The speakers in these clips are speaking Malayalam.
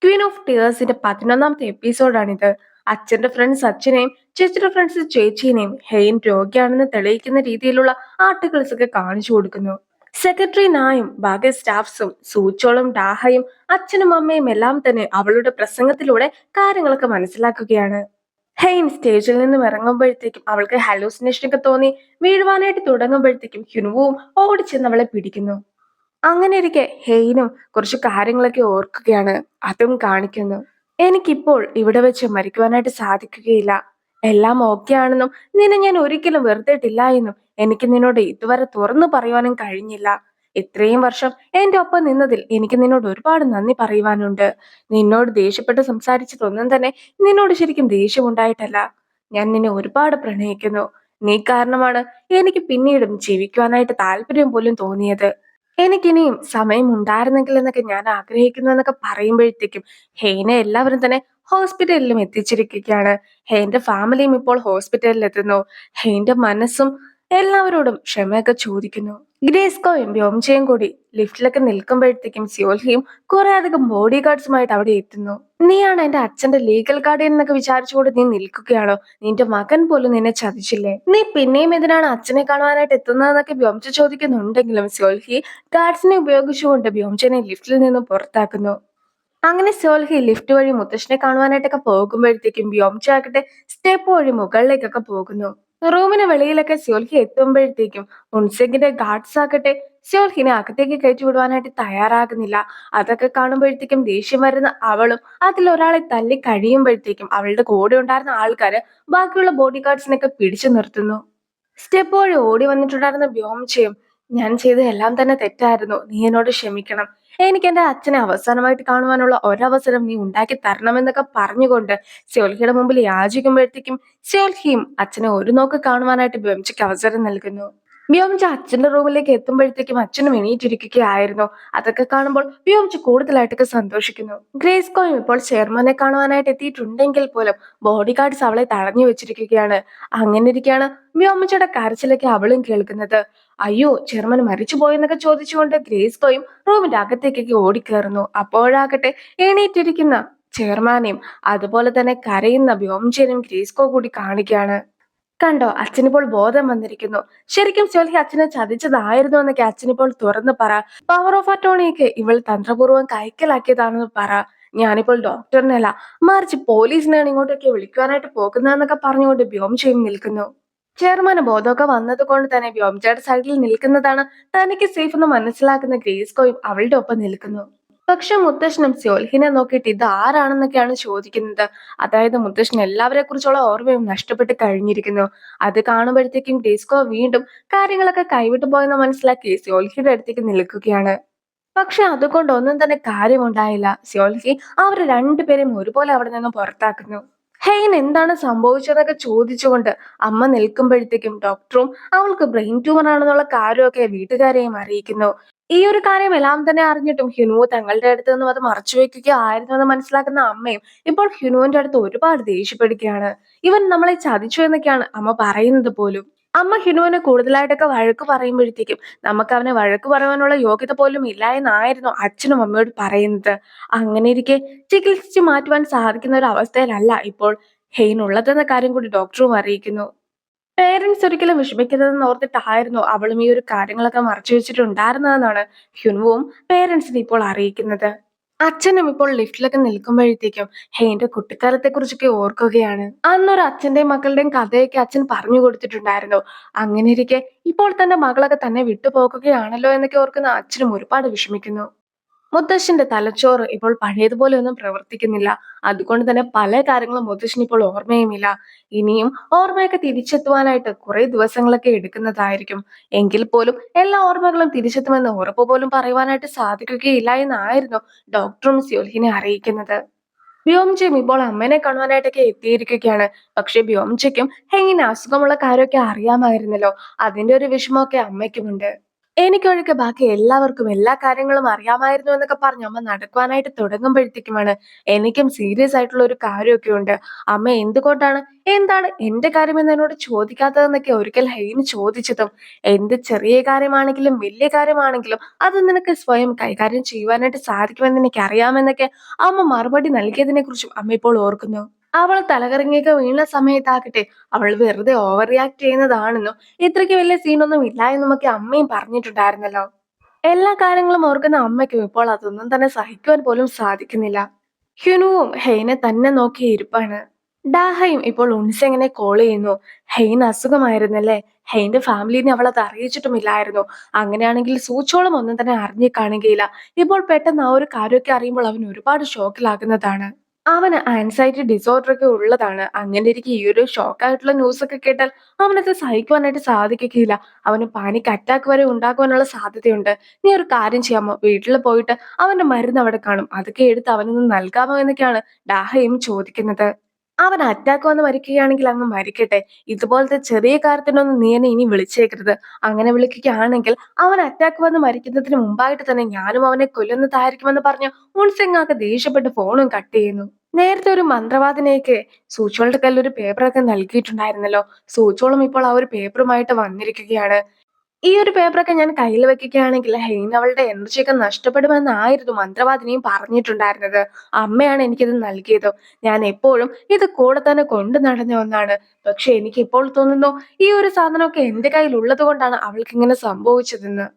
Queen of ടിയേഴ്സിന്റെ 11ാമത്തെ എപ്പിസോഡാണിത്. അച്ഛന്റെ ഫ്രണ്ട്സ് അച്ഛനെയും ചേച്ചിയുടെ ഫ്രണ്ട്സ് ചേച്ചീനെയും ഹെയിൻ രോഗിയാണെന്ന് തെളിയിക്കുന്ന രീതിയിലുള്ള ആർട്ടിക്കിൾസ് ഒക്കെ കാണിച്ചു കൊടുക്കുന്നു. സെക്രട്ടറി നായും ബാക്കി സ്റ്റാഫ്സും സൂച്ചോളും ഡാഹയും അച്ഛനും അമ്മയും എല്ലാം തന്നെ അവളുടെ പ്രസംഗത്തിലൂടെ കാര്യങ്ങളൊക്കെ മനസ്സിലാക്കുകയാണ്. ഹെയിൻ സ്റ്റേജിൽ നിന്നും ഇറങ്ങുമ്പോഴത്തേക്കും അവൾക്ക് ഹലൂസിനേഷൻ ഒക്കെ തോന്നി വീഴുവാനായിട്ട് തുടങ്ങുമ്പോഴത്തേക്കും ഹ്യുനുവും ഓടിച്ചെന്ന് അവളെ പിടിക്കുന്നു. അങ്ങനെ ഇരിക്കെ ഹെയ്നും കുറച്ച് കാര്യങ്ങളൊക്കെ ഓർക്കുകയാണ്. അതും കാണിക്കുന്നു. എനിക്കിപ്പോൾ ഇവിടെ വെച്ച് മരിക്കുവാനായിട്ട് സാധിക്കുകയില്ല. എല്ലാം ഓക്കെ ആണെന്നും നിന്നെ ഞാൻ ഒരിക്കലും വെറുതെയിട്ടില്ല എന്നും എനിക്ക് നിന്നോട് ഇതുവരെ തുറന്നു പറയുവാനും കഴിഞ്ഞില്ല. ഇത്രയും വർഷം എന്റെ ഒപ്പം നിന്നതിൽ എനിക്ക് നിന്നോട് ഒരുപാട് നന്ദി പറയുവാനുണ്ട്. നിന്നോട് ദേഷ്യപ്പെട്ട് സംസാരിച്ചതൊന്നും തന്നെ നിന്നോട് ശരിക്കും ദേഷ്യമുണ്ടായിട്ടല്ല. ഞാൻ നിന്നെ ഒരുപാട് പ്രണയിക്കുന്നു. നീ കാരണമാണ് എനിക്ക് പിന്നീടും ജീവിക്കുവാനായിട്ട് താല്പര്യം പോലും തോന്നിയത്. എനിക്കിനിയും സമയം ഉണ്ടായിരുന്നെങ്കിൽ എന്നൊക്കെ ഞാൻ ആഗ്രഹിക്കുന്നു എന്നൊക്കെ പറയുമ്പോഴത്തേക്കും ഹെയ്നെ എല്ലാവരും തന്നെ ഹോസ്പിറ്റലിലും എത്തിച്ചിരിക്കുകയാണ്. ഹെയ്ന്റെ ഫാമിലിയും ഇപ്പോൾ ഹോസ്പിറ്റലിൽ എത്തുന്നു. ഹെയ്ന്റെ മനസ്സും എല്ലാവരോടും ക്ഷമയൊക്കെ ചോദിക്കുന്നു. ഗ്രേസ്കോയും വ്യോംചയും കൂടി ലിഫ്റ്റിലൊക്കെ നിൽക്കുമ്പോഴത്തേക്കും സ്യോൽഹിയും കുറെ അധികം ബോഡി ഗാർഡ്സുമായിട്ട് അവിടെ എത്തുന്നു. നീയാണ് എന്റെ അച്ഛന്റെ ലീഗൽ ഗാർഡിയൻ എന്നൊക്കെ വിചാരിച്ചുകൊണ്ട് നീ നിൽക്കുകയാണോ? നിന്റെ മകൻ പോലും നിന്നെ ചതിച്ചില്ലേ? നീ പിന്നെയും എന്തിനാണ് അച്ഛനെ കാണുവാനായിട്ട് എത്തുന്നതെന്നൊക്കെ വ്യോംച ചോദിക്കുന്നുണ്ടെങ്കിലും സ്യോൽഹി ഗാർഡ്സിനെ ഉപയോഗിച്ചുകൊണ്ട് വ്യോംചനെ ലിഫ്റ്റിൽ നിന്നും പുറത്താക്കുന്നു. അങ്ങനെ സോൽഹി ലിഫ്റ്റ് വഴി മുത്തശ്ശനെ കാണുവാനായിട്ടൊക്കെ പോകുമ്പോഴത്തേക്കും വ്യോംച ആകട്ടെ സ്റ്റെപ്പ് വഴി മുകളിലേക്കൊക്കെ പോകുന്നു. റൂമിന് വെളിയിലൊക്കെ സ്യോൽഹി എത്തുമ്പോഴത്തേക്കും ഉൻസെങ്കിന്റെ ഗാർഡ്സ് ആകട്ടെ സ്യോൽഹിനെ അകത്തേക്ക് കയറ്റി വിടുവാനായിട്ട് തയ്യാറാകുന്നില്ല. അതൊക്കെ കാണുമ്പോഴത്തേക്കും ദേഷ്യം വരുന്ന അവളും അതിലൊരാളെ തല്ലി കഴിയുമ്പോഴത്തേക്കും അവളുടെ കൂടെ ഉണ്ടായിരുന്ന ആൾക്കാര് ബാക്കിയുള്ള ബോഡി ഗാർഡ്സിനൊക്കെ പിടിച്ചു നിർത്തുന്നു. സ്റ്റെപ്പ് വഴി ഓടി വന്നിട്ടുണ്ടായിരുന്ന വ്യോംചയും ഞാൻ ചെയ്ത എല്ലാം തന്നെ തെറ്റായിരുന്നു, നീ എന്നോട് ക്ഷമിക്കണം, എനിക്ക് എന്റെ അച്ഛനെ അവസാനമായിട്ട് കാണുവാനുള്ള ഒരവസരം നീ ഉണ്ടാക്കി തരണമെന്നൊക്കെ പറഞ്ഞുകൊണ്ട് സ്യോൽഹിയുടെ മുമ്പിൽ യാചിക്കുമ്പോഴത്തേക്കും സ്യോൽഹിയും അച്ഛനെ ഒരു നോക്ക് കാണുവാനായിട്ട് വ്യോംചയ്ക്ക് അവസരം നൽകുന്നു. വ്യോംച അച്ഛന്റെ റൂമിലേക്ക് എത്തുമ്പോഴത്തേക്കും അച്ഛനും എണീറ്റിരിക്കുകയായിരുന്നു. അതൊക്കെ കാണുമ്പോൾ വ്യോംച കൂടുതലായിട്ടൊക്കെ സന്തോഷിക്കുന്നു. ഗ്രേസ്കോയും ഇപ്പോൾ ചെയർമാനെ കാണുവാനായിട്ട് എത്തിയിട്ടുണ്ടെങ്കിൽ പോലും ബോഡി ഗാർഡ്സ് അവളെ തടഞ്ഞു വെച്ചിരിക്കുകയാണ്. അങ്ങനെ ഇരിക്കുകയാണ് വ്യോമച്ചയുടെ കരച്ചിലൊക്കെ അവളും കേൾക്കുന്നത്. അയ്യോ, ചെയർമാൻ മരിച്ചു പോയെന്നൊക്കെ ചോദിച്ചുകൊണ്ട് ഗ്രേസ്കോയും റൂമിന്റെ അകത്തേക്കൊക്കെ ഓടിക്കേറുന്നു. അപ്പോഴാകട്ടെ എണീറ്റിരിക്കുന്ന ചെയർമാനെയും അതുപോലെ തന്നെ കരയുന്ന വ്യോംചനെയും ഗ്രേസ്കോ കൂടി കാണുകയാണ്. കണ്ടോ, അച്ഛനിപ്പോൾ ബോധം വന്നിരിക്കുന്നു. ശരിക്കും സോൽഹി അച്ഛനെ ചതിച്ചതായിരുന്നു എന്നൊക്കെ അച്ഛനിപ്പോൾ തുറന്നു പറ. പവർ ഓഫ് അറ്റോർണിയൊക്കെ ഇവൾ തന്ത്രപൂർവ്വം കൈക്കലാക്കിയതാണെന്ന് പറ. ഞാനിപ്പോൾ ഡോക്ടറിനല്ല മറിച്ച് പോലീസിനെയാണ് ഇങ്ങോട്ടൊക്കെ വിളിക്കുവാനായിട്ട് പോകുന്നതെന്നൊക്കെ പറഞ്ഞുകൊണ്ട് വ്യോംചയും നിൽക്കുന്നു. ചെയർമാന് ബോധമൊക്കെ വന്നത് കൊണ്ട് തന്നെ വ്യോംചയുടെ സൈഡിൽ നിൽക്കുന്നതാണ് തനിക്ക് സേഫ് എന്ന് മനസ്സിലാക്കുന്ന ഗ്രേസ്കോയും അവളുടെ ഒപ്പം നിൽക്കുന്നു. പക്ഷെ മുത്തശ്ശനും സ്യോൽഹിനെ നോക്കിയിട്ട് ഇത് ആരാണെന്നൊക്കെയാണ് ചോദിക്കുന്നത്. അതായത് മുത്തശ്ശൻ എല്ലാവരെ കുറിച്ചുള്ള ഓർമ്മയും നഷ്ടപ്പെട്ട് കഴിഞ്ഞിരിക്കുന്നു. അത് കാണുമ്പോഴത്തേക്കും ഗ്രേസ്കോ വീണ്ടും കാര്യങ്ങളൊക്കെ കൈവിട്ടു പോയെന്ന് മനസ്സിലാക്കി സ്യോൽഹിയുടെ അടുത്തേക്ക് നിൽക്കുകയാണ്. പക്ഷെ അതുകൊണ്ട് ഒന്നും തന്നെ കാര്യമുണ്ടായില്ല. സ്യോൽഹി അവരെ രണ്ടുപേരെയും ഒരുപോലെ അവിടെ നിന്നും പുറത്താക്കുന്നു. ഹെയ്ൻ എന്താണ് സംഭവിച്ചതൊക്കെ ചോദിച്ചുകൊണ്ട് അമ്മ നിൽക്കുമ്പോഴത്തേക്കും ഡോക്ടറും അവൾക്ക് ബ്രെയിൻ ട്യൂമർ ആണെന്നുള്ള കാര്യമൊക്കെ വീട്ടുകാരെയും അറിയിക്കുന്നു. ഈ ഒരു കാര്യം എല്ലാം തന്നെ അറിഞ്ഞിട്ടും ഹ്യുനു തങ്ങളുടെ അടുത്ത് നിന്നും അത് മറച്ചു വെക്കുകയായിരുന്നു എന്ന് മനസ്സിലാക്കുന്ന അമ്മയും ഇപ്പോൾ ഹ്യുനുവിന്റെ അടുത്ത് ഒരുപാട് ദേഷ്യപ്പെടുകയാണ്. ഇവൻ നമ്മളെ ചതിച്ചു എന്നൊക്കെയാണ് അമ്മ പറയുന്നത് പോലും. അമ്മ ഹിനുവിനെ കൂടുതലായിട്ടൊക്കെ വഴക്ക് പറയുമ്പോഴത്തേക്കും നമുക്ക് അവനെ വഴക്ക് പറയാനുള്ള യോഗ്യത പോലും ഇല്ല എന്നായിരുന്നു അച്ഛനും അമ്മയോട് പറയുന്നത്. അങ്ങനെ ഇരിക്കെ ചികിത്സിച്ച് മാറ്റുവാൻ സാധിക്കുന്ന ഒരു അവസ്ഥയിലല്ല ഇപ്പോൾ ഹെയ്ൻ ഉള്ളതെന്ന കാര്യം കൂടി ഡോക്ടറും അറിയിക്കുന്നു. പേരൻസ് ഒരിക്കലും വിഷമിക്കരുതെന്ന് ഓർത്തിട്ടായിരുന്നു അവളും ഈ ഒരു കാര്യങ്ങളൊക്കെ മറച്ചു വെച്ചിട്ടുണ്ടായിരുന്നതെന്നാണ് ഹ്യുനുവും പേരൻസിനെ ഇപ്പോൾ അറിയിക്കുന്നത്. അച്ഛനും ഇപ്പോൾ ലിഫ്റ്റിലൊക്കെ നിൽക്കുമ്പോഴത്തേക്കും ഹെയ്ന്റെ കുട്ടിക്കാലത്തെ കുറിച്ചൊക്കെ ഓർക്കുകയാണ്. അന്നൊരു അച്ഛന്റെയും മക്കളുടെയും കഥയൊക്കെ അച്ഛൻ പറഞ്ഞു കൊടുത്തിട്ടുണ്ടായിരുന്നു. അങ്ങനെ ഇരിക്കെ ഇപ്പോൾ തന്റെ മകളൊക്കെ തന്നെ വിട്ടുപോകുകയാണല്ലോ എന്നൊക്കെ ഓർക്കുന്ന അച്ഛനും ഒരുപാട് വിഷമിക്കുന്നു. മുത്തശ്ശന്റെ തലച്ചോറ് ഇപ്പോൾ പഴയതുപോലെ ഒന്നും പ്രവർത്തിക്കുന്നില്ല. അതുകൊണ്ട് തന്നെ പല കാര്യങ്ങളും മുത്തശ്ശന് ഇപ്പോൾ ഓർമ്മയുമില്ല. ഇനിയും ഓർമ്മയൊക്കെ തിരിച്ചെത്തുവാനായിട്ട് കുറെ ദിവസങ്ങളൊക്കെ എടുക്കുന്നതായിരിക്കും. എങ്കിൽ പോലും എല്ലാ ഓർമ്മകളും തിരിച്ചെത്തുമെന്ന് ഉറപ്പ് പോലും പറയുവാനായിട്ട് സാധിക്കുകയില്ല എന്നായിരുന്നു ഡോക്ടറും സ്യോൽഹിനെ അറിയിക്കുന്നത്. വ്യോംചയും ഇപ്പോൾ അമ്മേനെ കാണുവാനായിട്ടൊക്കെ എത്തിയിരിക്കുകയാണ്. പക്ഷെ വ്യോംചയ്ക്കും ഹെങ്ങിന് അസുഖമുള്ള കാര്യമൊക്കെ അറിയാമായിരുന്നല്ലോ. അതിന്റെ ഒരു വിഷമമൊക്കെ അമ്മയ്ക്കുമുണ്ട്. എനിക്കൊഴികെ ബാക്കി എല്ലാവർക്കും എല്ലാ കാര്യങ്ങളും അറിയാമായിരുന്നു എന്നൊക്കെ പറഞ്ഞ് അമ്മ നടക്കുവാനായിട്ട് തുടങ്ങുമ്പോഴത്തേക്കുമാണ് എനിക്കും സീരിയസ് ആയിട്ടുള്ള ഒരു കാര്യമൊക്കെ ഉണ്ട്. അമ്മ എന്തുകൊണ്ടാണ് എന്താണ് എന്റെ കാര്യമെന്ന് എന്നോട് ചോദിക്കാത്തതെന്നൊക്കെ ഒരിക്കൽ ഹെയിന് ചോദിച്ചതും, എന്ത് ചെറിയ കാര്യമാണെങ്കിലും വലിയ കാര്യമാണെങ്കിലും അത് നിനക്ക് സ്വയം കൈകാര്യം ചെയ്യുവാനായിട്ട് സാധിക്കുമെന്ന് എനിക്ക് അറിയാമെന്നൊക്കെ അമ്മ മറുപടി നൽകിയതിനെ കുറിച്ചും അമ്മ ഇപ്പോൾ ഓർക്കുന്നു. അവൾ തലകറങ്ങിയൊക്കെ വീണ സമയത്താകട്ടെ അവൾ വെറുതെ ഓവർ റിയാക്ട് ചെയ്യുന്നതാണെന്നും ഇത്രയ്ക്ക് വലിയ സീനൊന്നും ഇല്ല എന്നുമൊക്കെ അമ്മയും പറഞ്ഞിട്ടുണ്ടായിരുന്നല്ലോ. എല്ലാ കാര്യങ്ങളും ഓർക്കുന്ന അമ്മയ്ക്കും ഇപ്പോൾ അതൊന്നും തന്നെ സഹിക്കുവാൻ പോലും സാധിക്കുന്നില്ല. ഹ്യുനുവും ഹെയ്നെ തന്നെ നോക്കി ഇരിപ്പാണ്. ഡാഹയും ഇപ്പോൾ ഉൻസെങ്ങിനെ കോൾ ചെയ്യുന്നു. ഹെയ്ന് അസുഖമായിരുന്നല്ലേ? ഹെയ്ന്റെ ഫാമിലിനെ അവൾ അത് അറിയിച്ചിട്ടുമില്ലായിരുന്നു. അങ്ങനെയാണെങ്കിൽ സൂചോളം ഒന്നും തന്നെ അറിഞ്ഞു കാണുകയില്ല. ഇപ്പോൾ പെട്ടെന്ന് ആ ഒരു കാര്യമൊക്കെ അറിയുമ്പോൾ അവൻ ഒരുപാട് ഷോക്കിലാകുന്നതാണ്. അവന് ആൻസൈറ്റി ഡിസോർഡർ ഒക്കെ ഉള്ളതാണ്. അങ്ങനെ ഇരിക്കെ ഈ ഒരു ഷോക്കായിട്ടുള്ള ന്യൂസ് ഒക്കെ കേട്ടാൽ അവനത് സഹിക്കുവാനായിട്ട് സാധിക്കുകയില്ല. അവന് പാനിക് അറ്റാക്ക് വരെ ഉണ്ടാക്കുവാനുള്ള സാധ്യതയുണ്ട്. നീ ഒരു കാര്യം ചെയ്യാമോ? വീട്ടിൽ പോയിട്ട് അവന്റെ മരുന്ന് അവിടെ കാണും. അതൊക്കെ എടുത്ത് അവനൊന്ന് നൽകാമോ എന്നൊക്കെയാണ് ഡാഹയും ചോദിക്കുന്നത്. അവൻ അറ്റാക്ക് വന്ന് മരിക്കുകയാണെങ്കിൽ അങ്ങ് മരിക്കട്ടെ. ഇതുപോലത്തെ ചെറിയ കാര്യത്തിനൊന്നും നീ എന്നെ ഇനി വിളിച്ചേക്കരുത്. അങ്ങനെ വിളിക്കുകയാണെങ്കിൽ അവൻ അറ്റാക്ക് വന്ന് മരിക്കുന്നതിന് മുമ്പായിട്ട് തന്നെ ഞാനും അവനെ കൊല്ലുന്നതായിരിക്കുമെന്ന് പറഞ്ഞ് ഉൾസിങ്ങാക്ക് ദേഷ്യപ്പെട്ട് ഫോണും കട്ട് ചെയ്യുന്നു. നേരത്തെ ഒരു മന്ത്രവാദിനിയൊക്കെ സൂചോളുടെ കയ്യിൽ ഒരു പേപ്പറൊക്കെ നൽകിയിട്ടുണ്ടായിരുന്നല്ലോ. സൂചോളും ഇപ്പോൾ ആ ഒരു പേപ്പറുമായിട്ട് വന്നിരിക്കുകയാണ്. ഈ ഒരു പേപ്പറൊക്കെ ഞാൻ കയ്യിൽ വെക്കുകയാണെങ്കിൽ ഹെയ്ൻ അവളുടെ എനർജിയൊക്കെ നഷ്ടപ്പെടുമെന്നായിരുന്നു മന്ത്രവാദിനിയും പറഞ്ഞിട്ടുണ്ടായിരുന്നത്. അമ്മയാണ് എനിക്കിത് നൽകിയത്. ഞാൻ എപ്പോഴും ഇത് കൂടെ തന്നെ കൊണ്ടു നടന്ന ഒന്നാണ്. പക്ഷെ എനിക്ക് ഇപ്പോൾ തോന്നുന്നു ഈ ഒരു സാധനമൊക്കെ എന്റെ കയ്യിൽ ഉള്ളത് കൊണ്ടാണ് അവൾക്ക് ഇങ്ങനെ സംഭവിച്ചതെന്ന്.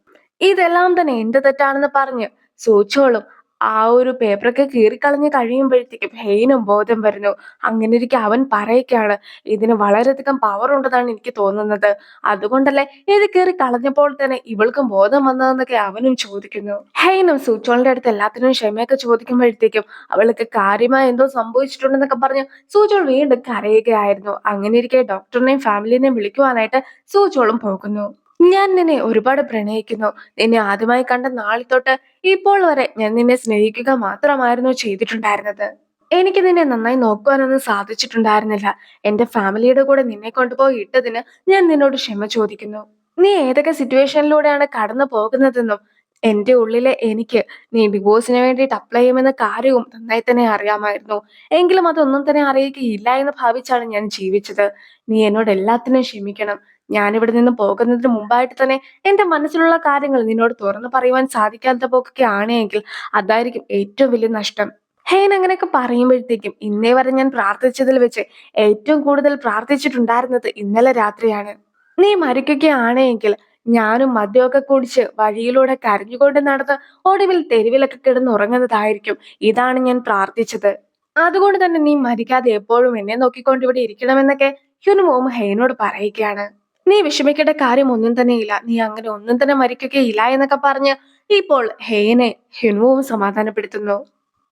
ഇതെല്ലാം തന്നെ എന്റെ തെറ്റാണെന്ന് പറഞ്ഞ് സൂചോളും ആ ഒരു പേപ്പറൊക്കെ കീറിക്കളഞ്ഞ് കഴിയുമ്പോഴത്തേക്കും ഹെയ്നും ബോധം വരുന്നു. അങ്ങനെ ഇരിക്കെ അവൻ പറയുകയാണ്, ഇതിന് വളരെയധികം പവർ ഉണ്ടെന്നാണ് എനിക്ക് തോന്നുന്നത്. അതുകൊണ്ടല്ലേ ഇത് കീറി കളഞ്ഞപ്പോൾ തന്നെ ഇവൾക്കും ബോധം വന്നതെന്നൊക്കെ അവനും ചോദിക്കുന്നു. ഹെയ്നും സൂചോളിന്റെ അടുത്ത് എല്ലാത്തിനും ക്ഷമയൊക്കെ ചോദിക്കുമ്പോഴത്തേക്കും അവൾക്ക് കാര്യമായി എന്തോ സംഭവിച്ചിട്ടുണ്ടെന്നൊക്കെ പറഞ്ഞ് സൂചോൾ വീണ്ടും കരയുകയായിരുന്നു. അങ്ങനെ ഇരിക്കെ ഡോക്ടറിനെയും ഫാമിലിനെയും വിളിക്കുവാനായിട്ട് സൂചോളും പോകുന്നു. ഞാൻ നിന്നെ ഒരുപാട് പ്രണയിക്കുന്നു. നിന്നെ ആദ്യമായി കണ്ട നാൾ തൊട്ട് ഇപ്പോൾ വരെ ഞാൻ നിന്നെ സ്നേഹിക്കുക മാത്രമായിരുന്നു ചെയ്തിട്ടുണ്ടായിരുന്നത്. എനിക്ക് നിന്നെ നന്നായി നോക്കുവാനൊന്നും സാധിച്ചിട്ടുണ്ടായിരുന്നില്ല. എന്റെ ഫാമിലിയുടെ കൂടെ നിന്നെ കൊണ്ടുപോയി ഇട്ടതിന് ഞാൻ നിന്നോട് ക്ഷമ ചോദിക്കുന്നു. നീ ഏതൊക്കെ സിറ്റുവേഷനിലൂടെയാണ് കടന്നു പോകുന്നതെന്നും എന്റെ ഉള്ളിലെ എനിക്ക് നീ ഡിവോഴ്സിന് വേണ്ടിയിട്ട് അപ്ലൈ ചെയ്യുമെന്ന കാര്യവും നന്നായി തന്നെ അറിയാമായിരുന്നു. എങ്കിലും അതൊന്നും തന്നെ അറിയുകയില്ല എന്ന് ഭാവിച്ചാണ് ഞാൻ ജീവിച്ചത്. നീ എന്നോട് എല്ലാത്തിനും ക്ഷമിക്കണം. ഞാനിവിടെ നിന്ന് പോകുന്നതിന് മുമ്പായിട്ട് തന്നെ എന്റെ മനസ്സിലുള്ള കാര്യങ്ങൾ നിന്നോട് തുറന്നു പറയുവാൻ സാധിക്കാത്ത പോക്കൊക്കെ ആണെങ്കിൽ അതായിരിക്കും ഏറ്റവും വലിയ നഷ്ടം. ഹെയ്ൻ അങ്ങനെയൊക്കെ പറയുമ്പോഴത്തേക്കും ഇന്നേ വരെ ഞാൻ പ്രാർത്ഥിച്ചതിൽ വെച്ച് ഏറ്റവും കൂടുതൽ പ്രാർത്ഥിച്ചിട്ടുണ്ടായിരുന്നത് ഇന്നലെ രാത്രിയാണ്. നീ മരിക്കുകയാണെങ്കിൽ ഞാനും മദ്യമൊക്കെ കുടിച്ച് വഴിയിലൂടെ കരഞ്ഞുകൊണ്ട് നടന്ന് ഒടുവിൽ തെരുവിലൊക്കെ കിടന്നുറങ്ങുന്നതായിരിക്കും. ഇതാണ് ഞാൻ പ്രാർത്ഥിച്ചത്. അതുകൊണ്ട് തന്നെ നീ മരിക്കാതെ എപ്പോഴും എന്നെ നോക്കിക്കൊണ്ട് ഇവിടെ ഇരിക്കണമെന്നൊക്കെ ഹ്യുനുമോം ഹെയ്നോട് പറയുകയാണ്. നീ വിഷമിക്കേണ്ട കാര്യം ഒന്നും തന്നെയില്ല. നീ അങ്ങനെ ഒന്നും തന്നെ മരിക്കുകയില്ല എന്നൊക്കെ പറഞ്ഞ് ഇപ്പോൾ ഹെയ്നെ ഹ്യുനുവും സമാധാനപ്പെടുത്തുന്നു.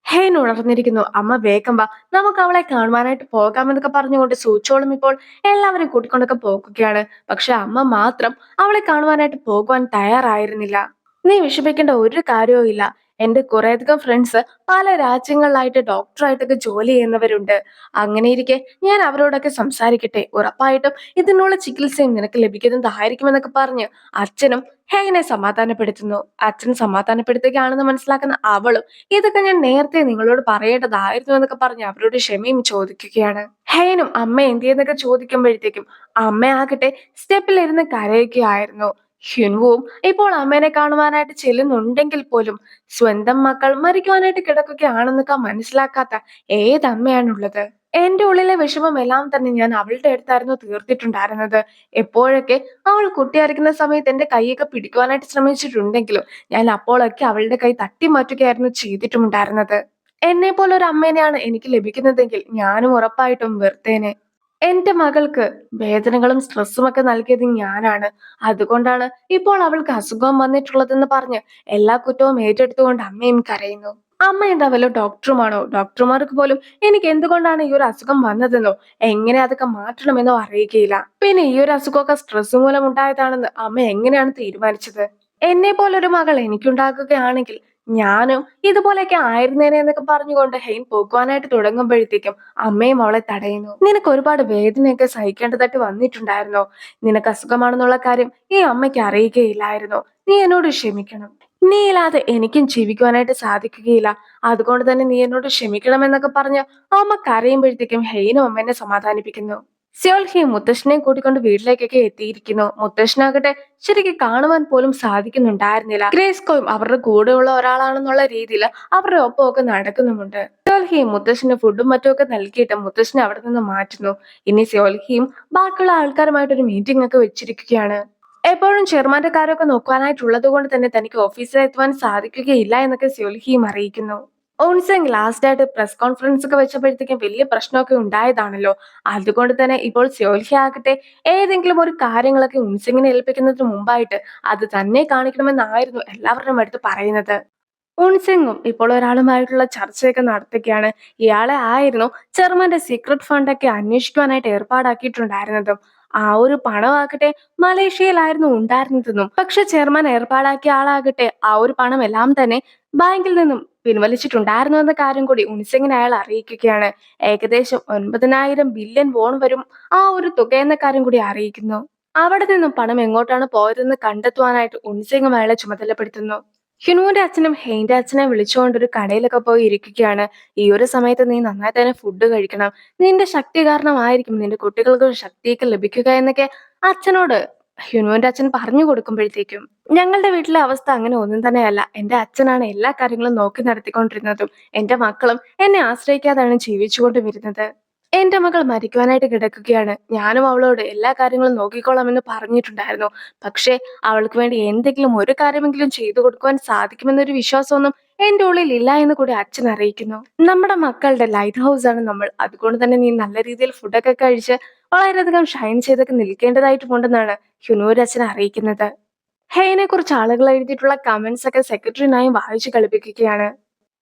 ഹെയ്ൻ ഉണർന്നിരിക്കുന്നു. അമ്മ വേഗം വാ, നമുക്ക് അവളെ കാണുവാനായിട്ട് പോകാമെന്നൊക്കെ പറഞ്ഞുകൊണ്ട് സൂചോളും ഇപ്പോൾ എല്ലാവരും കൂട്ടിക്കൊണ്ടൊക്കെ പോകുകയാണ്. പക്ഷെ അമ്മ മാത്രം അവളെ കാണുവാനായിട്ട് പോകുവാൻ തയ്യാറായിരുന്നില്ല. നീ വിഷമിക്കേണ്ട ഒരു കാര്യവും ഇല്ല. എന്റെ കുറേയധികം ഫ്രണ്ട്സ് പല രാജ്യങ്ങളിലായിട്ട് ഡോക്ടറായിട്ടൊക്കെ ജോലി ചെയ്യുന്നവരുണ്ട്. അങ്ങനെയിരിക്കെ ഞാൻ അവരോടൊക്കെ സംസാരിക്കട്ടെ. ഉറപ്പായിട്ടും ഇതിനുള്ള ചികിത്സയും നിനക്ക് ലഭിക്കുന്നതായിരിക്കുമെന്നൊക്കെ പറഞ്ഞ് അച്ഛനും ഹെയ്നെ സമാധാനപ്പെടുത്തുന്നു. അച്ഛൻ സമാധാനപ്പെടുത്തുകയാണെന്ന് മനസ്സിലാക്കുന്ന അവളും ഇതൊക്കെ ഞാൻ നേരത്തെ നിങ്ങളോട് പറയേണ്ടതായിരുന്നു എന്നൊക്കെ പറഞ്ഞ് അവരോട് ക്ഷമയും ചോദിക്കുകയാണ്. ഹെയ്നും അമ്മ എന്തിയെന്നൊക്കെ ചോദിക്കുമ്പോഴത്തേക്കും അമ്മയാകട്ടെ സ്റ്റെപ്പിലിരുന്ന് കരയുകയായിരുന്നു. ഹ്യുൻവുവും ഇപ്പോൾ അമ്മേനെ കാണുവാനായിട്ട് ചെല്ലുന്നുണ്ടെങ്കിൽ പോലും സ്വന്തം മക്കൾ മരിക്കുവാനായിട്ട് കിടക്കുകയാണെന്നൊക്കെ മനസ്സിലാക്കാത്ത ഏതമ്മയാണുള്ളത്? എന്റെ ഉള്ളിലെ വിഷമം എല്ലാം തന്നെ ഞാൻ അവളുടെ അടുത്തായിരുന്നു തീർത്തിട്ടുണ്ടായിരുന്നത്. എപ്പോഴൊക്കെ അവൾ കുട്ടിയായിരിക്കുന്ന സമയത്ത് എന്റെ കൈയൊക്കെ പിടിക്കുവാനായിട്ട് ശ്രമിച്ചിട്ടുണ്ടെങ്കിലും ഞാൻ അപ്പോഴൊക്കെ അവളുടെ കൈ തട്ടി മാറ്റുകയായിരുന്നു ചെയ്തിട്ടുണ്ടായിരുന്നത്. എന്നെ പോലെ ഒരു അമ്മേനെയാണ് എനിക്ക് ലഭിക്കുന്നതെങ്കിൽ ഞാനും ഉറപ്പായിട്ടും വെറുത്തേനെ. എന്റെ മകൾക്ക് വേദനകളും സ്ട്രെസ്സും ഒക്കെ നൽകിയത് ഞാനാണ്. അതുകൊണ്ടാണ് ഇപ്പോൾ അവൾക്ക് അസുഖം വന്നിട്ടുള്ളതെന്ന് പറഞ്ഞ് എല്ലാ കുറ്റവും ഏറ്റെടുത്തുകൊണ്ട് അമ്മയും കരയുന്നു. അമ്മ എന്താ വല്ല ഡോക്ടറുമാണോ? ഡോക്ടർമാർക്ക് പോലും എനിക്ക് എന്തുകൊണ്ടാണ് ഈ ഒരു അസുഖം വന്നതെന്നോ എങ്ങനെ അതൊക്കെ മാറ്റണമെന്നോ അറിയുകയില്ല. പിന്നെ ഈ ഒരു അസുഖമൊക്കെ സ്ട്രെസ് മൂലം ഉണ്ടായതാണെന്ന് അമ്മ എങ്ങനെയാണ് തീരുമാനിച്ചത്? എന്നെ പോലൊരു മകൾ എനിക്കുണ്ടാക്കുകയാണെങ്കിൽ ഞാനും ഇതുപോലെയൊക്കെ ആയിരുന്നേനെ എന്നൊക്കെ പറഞ്ഞുകൊണ്ട് ഹെയ്ൻ പോകുവാനായിട്ട് തുടങ്ങുമ്പോഴത്തേക്കും അമ്മയും അവളെ തടയുന്നു. നിനക്ക് ഒരുപാട് വേദനയൊക്കെ സഹിക്കേണ്ടതായിട്ട് വന്നിട്ടുണ്ടായിരുന്നോ? നിനക്ക് അസുഖമാണെന്നുള്ള കാര്യം ഈ അമ്മയ്ക്ക് അറിയുകയില്ലായിരുന്നോ? നീ എന്നോട് ക്ഷമിക്കണം. നീ ഇല്ലാതെ എനിക്കും ജീവിക്കുവാനായിട്ട് സാധിക്കുകയില്ല. അതുകൊണ്ട് തന്നെ നീ എന്നോട് ക്ഷമിക്കണമെന്നൊക്കെ പറഞ്ഞ് അമ്മ കരയുമ്പോഴത്തേക്കും ഹെയ്നും അമ്മേനെ സമാധാനിപ്പിക്കുന്നു. സ്യോൽഹിയും മുത്തശ്ശനെയും കൂട്ടിക്കൊണ്ട് വീട്ടിലേക്കൊക്കെ എത്തിയിരിക്കുന്നു. മുത്തശ്ശനാകട്ടെ ശരിക്കും കാണുവാൻ പോലും സാധിക്കുന്നുണ്ടായിരുന്നില്ല. ഗ്രേസ്കോയും അവരുടെ കൂടെയുള്ള ഒരാളാണെന്നുള്ള രീതിയിൽ അവരുടെ ഒപ്പമൊക്കെ നടക്കുന്നുമുണ്ട്. സ്യോൽഹിയും മുത്തശ്ശന് ഫുഡും മറ്റുമൊക്കെ നൽകിയിട്ട് മുത്തശ്ശനെ അവിടെ നിന്ന് മാറ്റുന്നു. ഇനി സ്യോൽഹിയും ബാക്കിയുള്ള ആൾക്കാരുമായിട്ടൊരു മീറ്റിംഗ് ഒക്കെ വെച്ചിരിക്കുകയാണ്. എപ്പോഴും ചെയർമാന്റെ കാര്യമൊക്കെ നോക്കുവാനായിട്ടുള്ളത് കൊണ്ട് തന്നെ തനിക്ക് ഓഫീസിൽ എത്തുവാൻ സാധിക്കുകയില്ല എന്നൊക്കെ സ്യോൽഹിയും അറിയിക്കുന്നു. ഓൺസെങ് ലാസ്റ്റ് ആയിട്ട് പ്രസ് കോൺഫറൻസ് ഒക്കെ വെച്ചപ്പോഴത്തേക്കും വലിയ പ്രശ്നമൊക്കെ ഉണ്ടായതാണല്ലോ. അതുകൊണ്ട് തന്നെ ഇപ്പോൾ സ്യോൽഹി ആകട്ടെ ഏതെങ്കിലും ഒരു കാര്യങ്ങളൊക്കെ ഉൻസിങ്ങിനെ ഏൽപ്പിക്കുന്നതിന് മുമ്പായിട്ട് അത് തന്നെ കാണിക്കണമെന്നായിരുന്നു എല്ലാവരുടെയും അടുത്ത് പറയുന്നത്. ഉൻസിങ്ങും ഇപ്പോൾ ഒരാളുമായിട്ടുള്ള ചർച്ചയൊക്കെ നടത്തുകയാണ്. ഇയാളെ ആയിരുന്നു ചെയർമാന്റെ സീക്രട്ട് ഫണ്ടൊക്കെ അന്വേഷിക്കുവാനായിട്ട് ഏർപ്പാടാക്കിയിട്ടുണ്ടായിരുന്നതും. ആ ഒരു പണമാകട്ടെ മലേഷ്യയിലായിരുന്നു ഉണ്ടായിരുന്നതെന്നും പക്ഷെ ചെയർമാൻ ഏർപ്പാടാക്കിയ ആളാകട്ടെ ആ ഒരു പണം എല്ലാം തന്നെ ബാങ്കിൽ നിന്നും പിൻവലിച്ചിട്ടുണ്ടായിരുന്നു എന്ന കാര്യം കൂടി ഉൻസിങ്ങിനെ അയാൾ അറിയിക്കുകയാണ്. ഏകദേശം 9,000 ബില്യൺ വോൺ വരും ആ ഒരു തുക എന്ന കാര്യം കൂടി അറിയിക്കുന്നു. അവിടെ നിന്നും പണം എങ്ങോട്ടാണ് പോയതെന്ന് കണ്ടെത്തുവാനായിട്ട് ഉൻസിങ്ങും അയാളെ ചുമതലപ്പെടുത്തുന്നു. ഹിനുവിന്റെ അച്ഛനും ഹെയിന്റെ അച്ഛനെ വിളിച്ചുകൊണ്ട് ഒരു കടയിലൊക്കെ പോയി ഇരിക്കുകയാണ്. ഈ ഒരു സമയത്ത് നീ നന്നായി തന്നെ ഫുഡ് കഴിക്കണം. നിന്റെ ശക്തി കാരണമായിരിക്കും നിന്റെ കുട്ടികൾക്ക് ശക്തിയൊക്കെ ലഭിക്കുക എന്നൊക്കെ അച്ഛനോട് ഹിനുവിന്റെ അച്ഛൻ പറഞ്ഞു കൊടുക്കുമ്പോഴത്തേക്കും ഞങ്ങളുടെ വീട്ടിലെ അവസ്ഥ അങ്ങനെ ഒന്നും തന്നെയല്ല. എന്റെ അച്ഛനാണ് എല്ലാ കാര്യങ്ങളും നോക്കി നടത്തിക്കൊണ്ടിരുന്നതും എന്റെ മക്കളും എന്നെ ആശ്രയിക്കാതാണ് ജീവിച്ചുകൊണ്ട് വരുന്നത്. എന്റെ മകൾ മരിക്കുവാനായിട്ട് കിടക്കുകയാണ്. ഞാനും അവളോട് എല്ലാ കാര്യങ്ങളും നോക്കിക്കോളാമെന്ന് പറഞ്ഞിട്ടുണ്ടായിരുന്നു. പക്ഷേ അവൾക്ക് വേണ്ടി എന്തെങ്കിലും ഒരു കാര്യമെങ്കിലും ചെയ്തു കൊടുക്കുവാൻ സാധിക്കുമെന്നൊരു വിശ്വാസമൊന്നും എന്റെ ഉള്ളിൽ ഇല്ല എന്ന് കൂടി അച്ഛൻ അറിയിക്കുന്നു. നമ്മുടെ മക്കളുടെ ലൈറ്റ് ഹൗസ് ആണ് നമ്മൾ. അതുകൊണ്ട് തന്നെ നീ നല്ല രീതിയിൽ ഫുഡൊക്കെ കഴിച്ച് വളരെയധികം ഷൈൻ ചെയ്തൊക്കെ നിൽക്കേണ്ടതായിട്ടുണ്ടെന്നാണ് ഹ്യുനൂര് അച്ഛൻ അറിയിക്കുന്നത്. ഹെയ്നെ കുറിച്ച് ആളുകൾ എഴുതിയിട്ടുള്ള കമന്റ്സ് ഒക്കെ സെക്രട്ടറിനായും വായിച്ചു കളിപ്പിക്കുകയാണ്.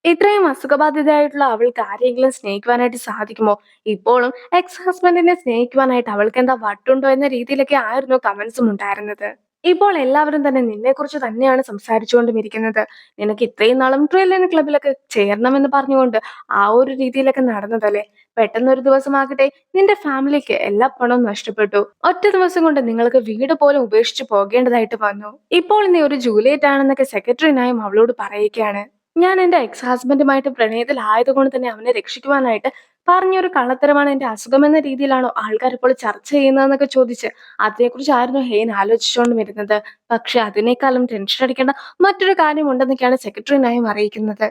ഇത്രയും അസുഖബാധിതയായിട്ടുള്ള അവൾക്ക് ആരെങ്കിലും സ്നേഹിക്കുവാനായിട്ട് സാധിക്കുമോ? ഇപ്പോഴും എക്സ് ഹസ്ബൻഡിനെ സ്നേഹിക്കുവാനായിട്ട് അവൾക്ക് എന്താ വട്ടുണ്ടോ എന്ന രീതിയിലൊക്കെ ആയിരുന്നു കമന്റ്സും ഉണ്ടായിരുന്നത്. ഇപ്പോൾ എല്ലാവരും തന്നെ നിന്നെക്കുറിച്ച് തന്നെയാണ് സംസാരിച്ചുകൊണ്ടും ഇരിക്കുന്നത്. നിനക്ക് ഇത്രയും നാളും ട്രില്യൺ ക്ലബിലൊക്കെ ചേരണമെന്ന് പറഞ്ഞുകൊണ്ട് ആ ഒരു രീതിയിലൊക്കെ നടന്നതല്ലേ. പെട്ടെന്നൊരു ദിവസമാകട്ടെ നിന്റെ ഫാമിലിക്ക് എല്ലാ പണവും നഷ്ടപ്പെട്ടു. ഒറ്റ ദിവസം കൊണ്ട് നിങ്ങൾക്ക് വീട് പോലും ഉപേക്ഷിച്ച് പോകേണ്ടതായിട്ട് വന്നു. ഇപ്പോൾ നീ ഒരു ജൂലിയറ്റ് ആണെന്നൊക്കെ സെക്രട്ടറിനായും അവളോട് പറയുകയാണ്. ഞാൻ എന്റെ എക്സ് ഹസ്ബൻഡുമായിട്ട് പ്രണയത്തിലായതുകൊണ്ട് തന്നെ അവനെ രക്ഷിക്കുവാനായിട്ട് പറഞ്ഞൊരു കള്ളത്തരമാണ് എന്റെ അസുഖം എന്ന രീതിയിലാണോ ആൾക്കാർ ഇപ്പോൾ ചർച്ച ചെയ്യുന്നതെന്നൊക്കെ ചോദിച്ച് അതിനെക്കുറിച്ചായിരുന്നു ഹെയ്ൻ ആലോചിച്ചുകൊണ്ട് വരുന്നത്. പക്ഷെ അതിനേക്കാളും ടെൻഷൻ അടിക്കേണ്ട മറ്റൊരു കാര്യം ഉണ്ടെന്നൊക്കെയാണ് സെക്രട്ടറിനായും അറിയിക്കുന്നത്.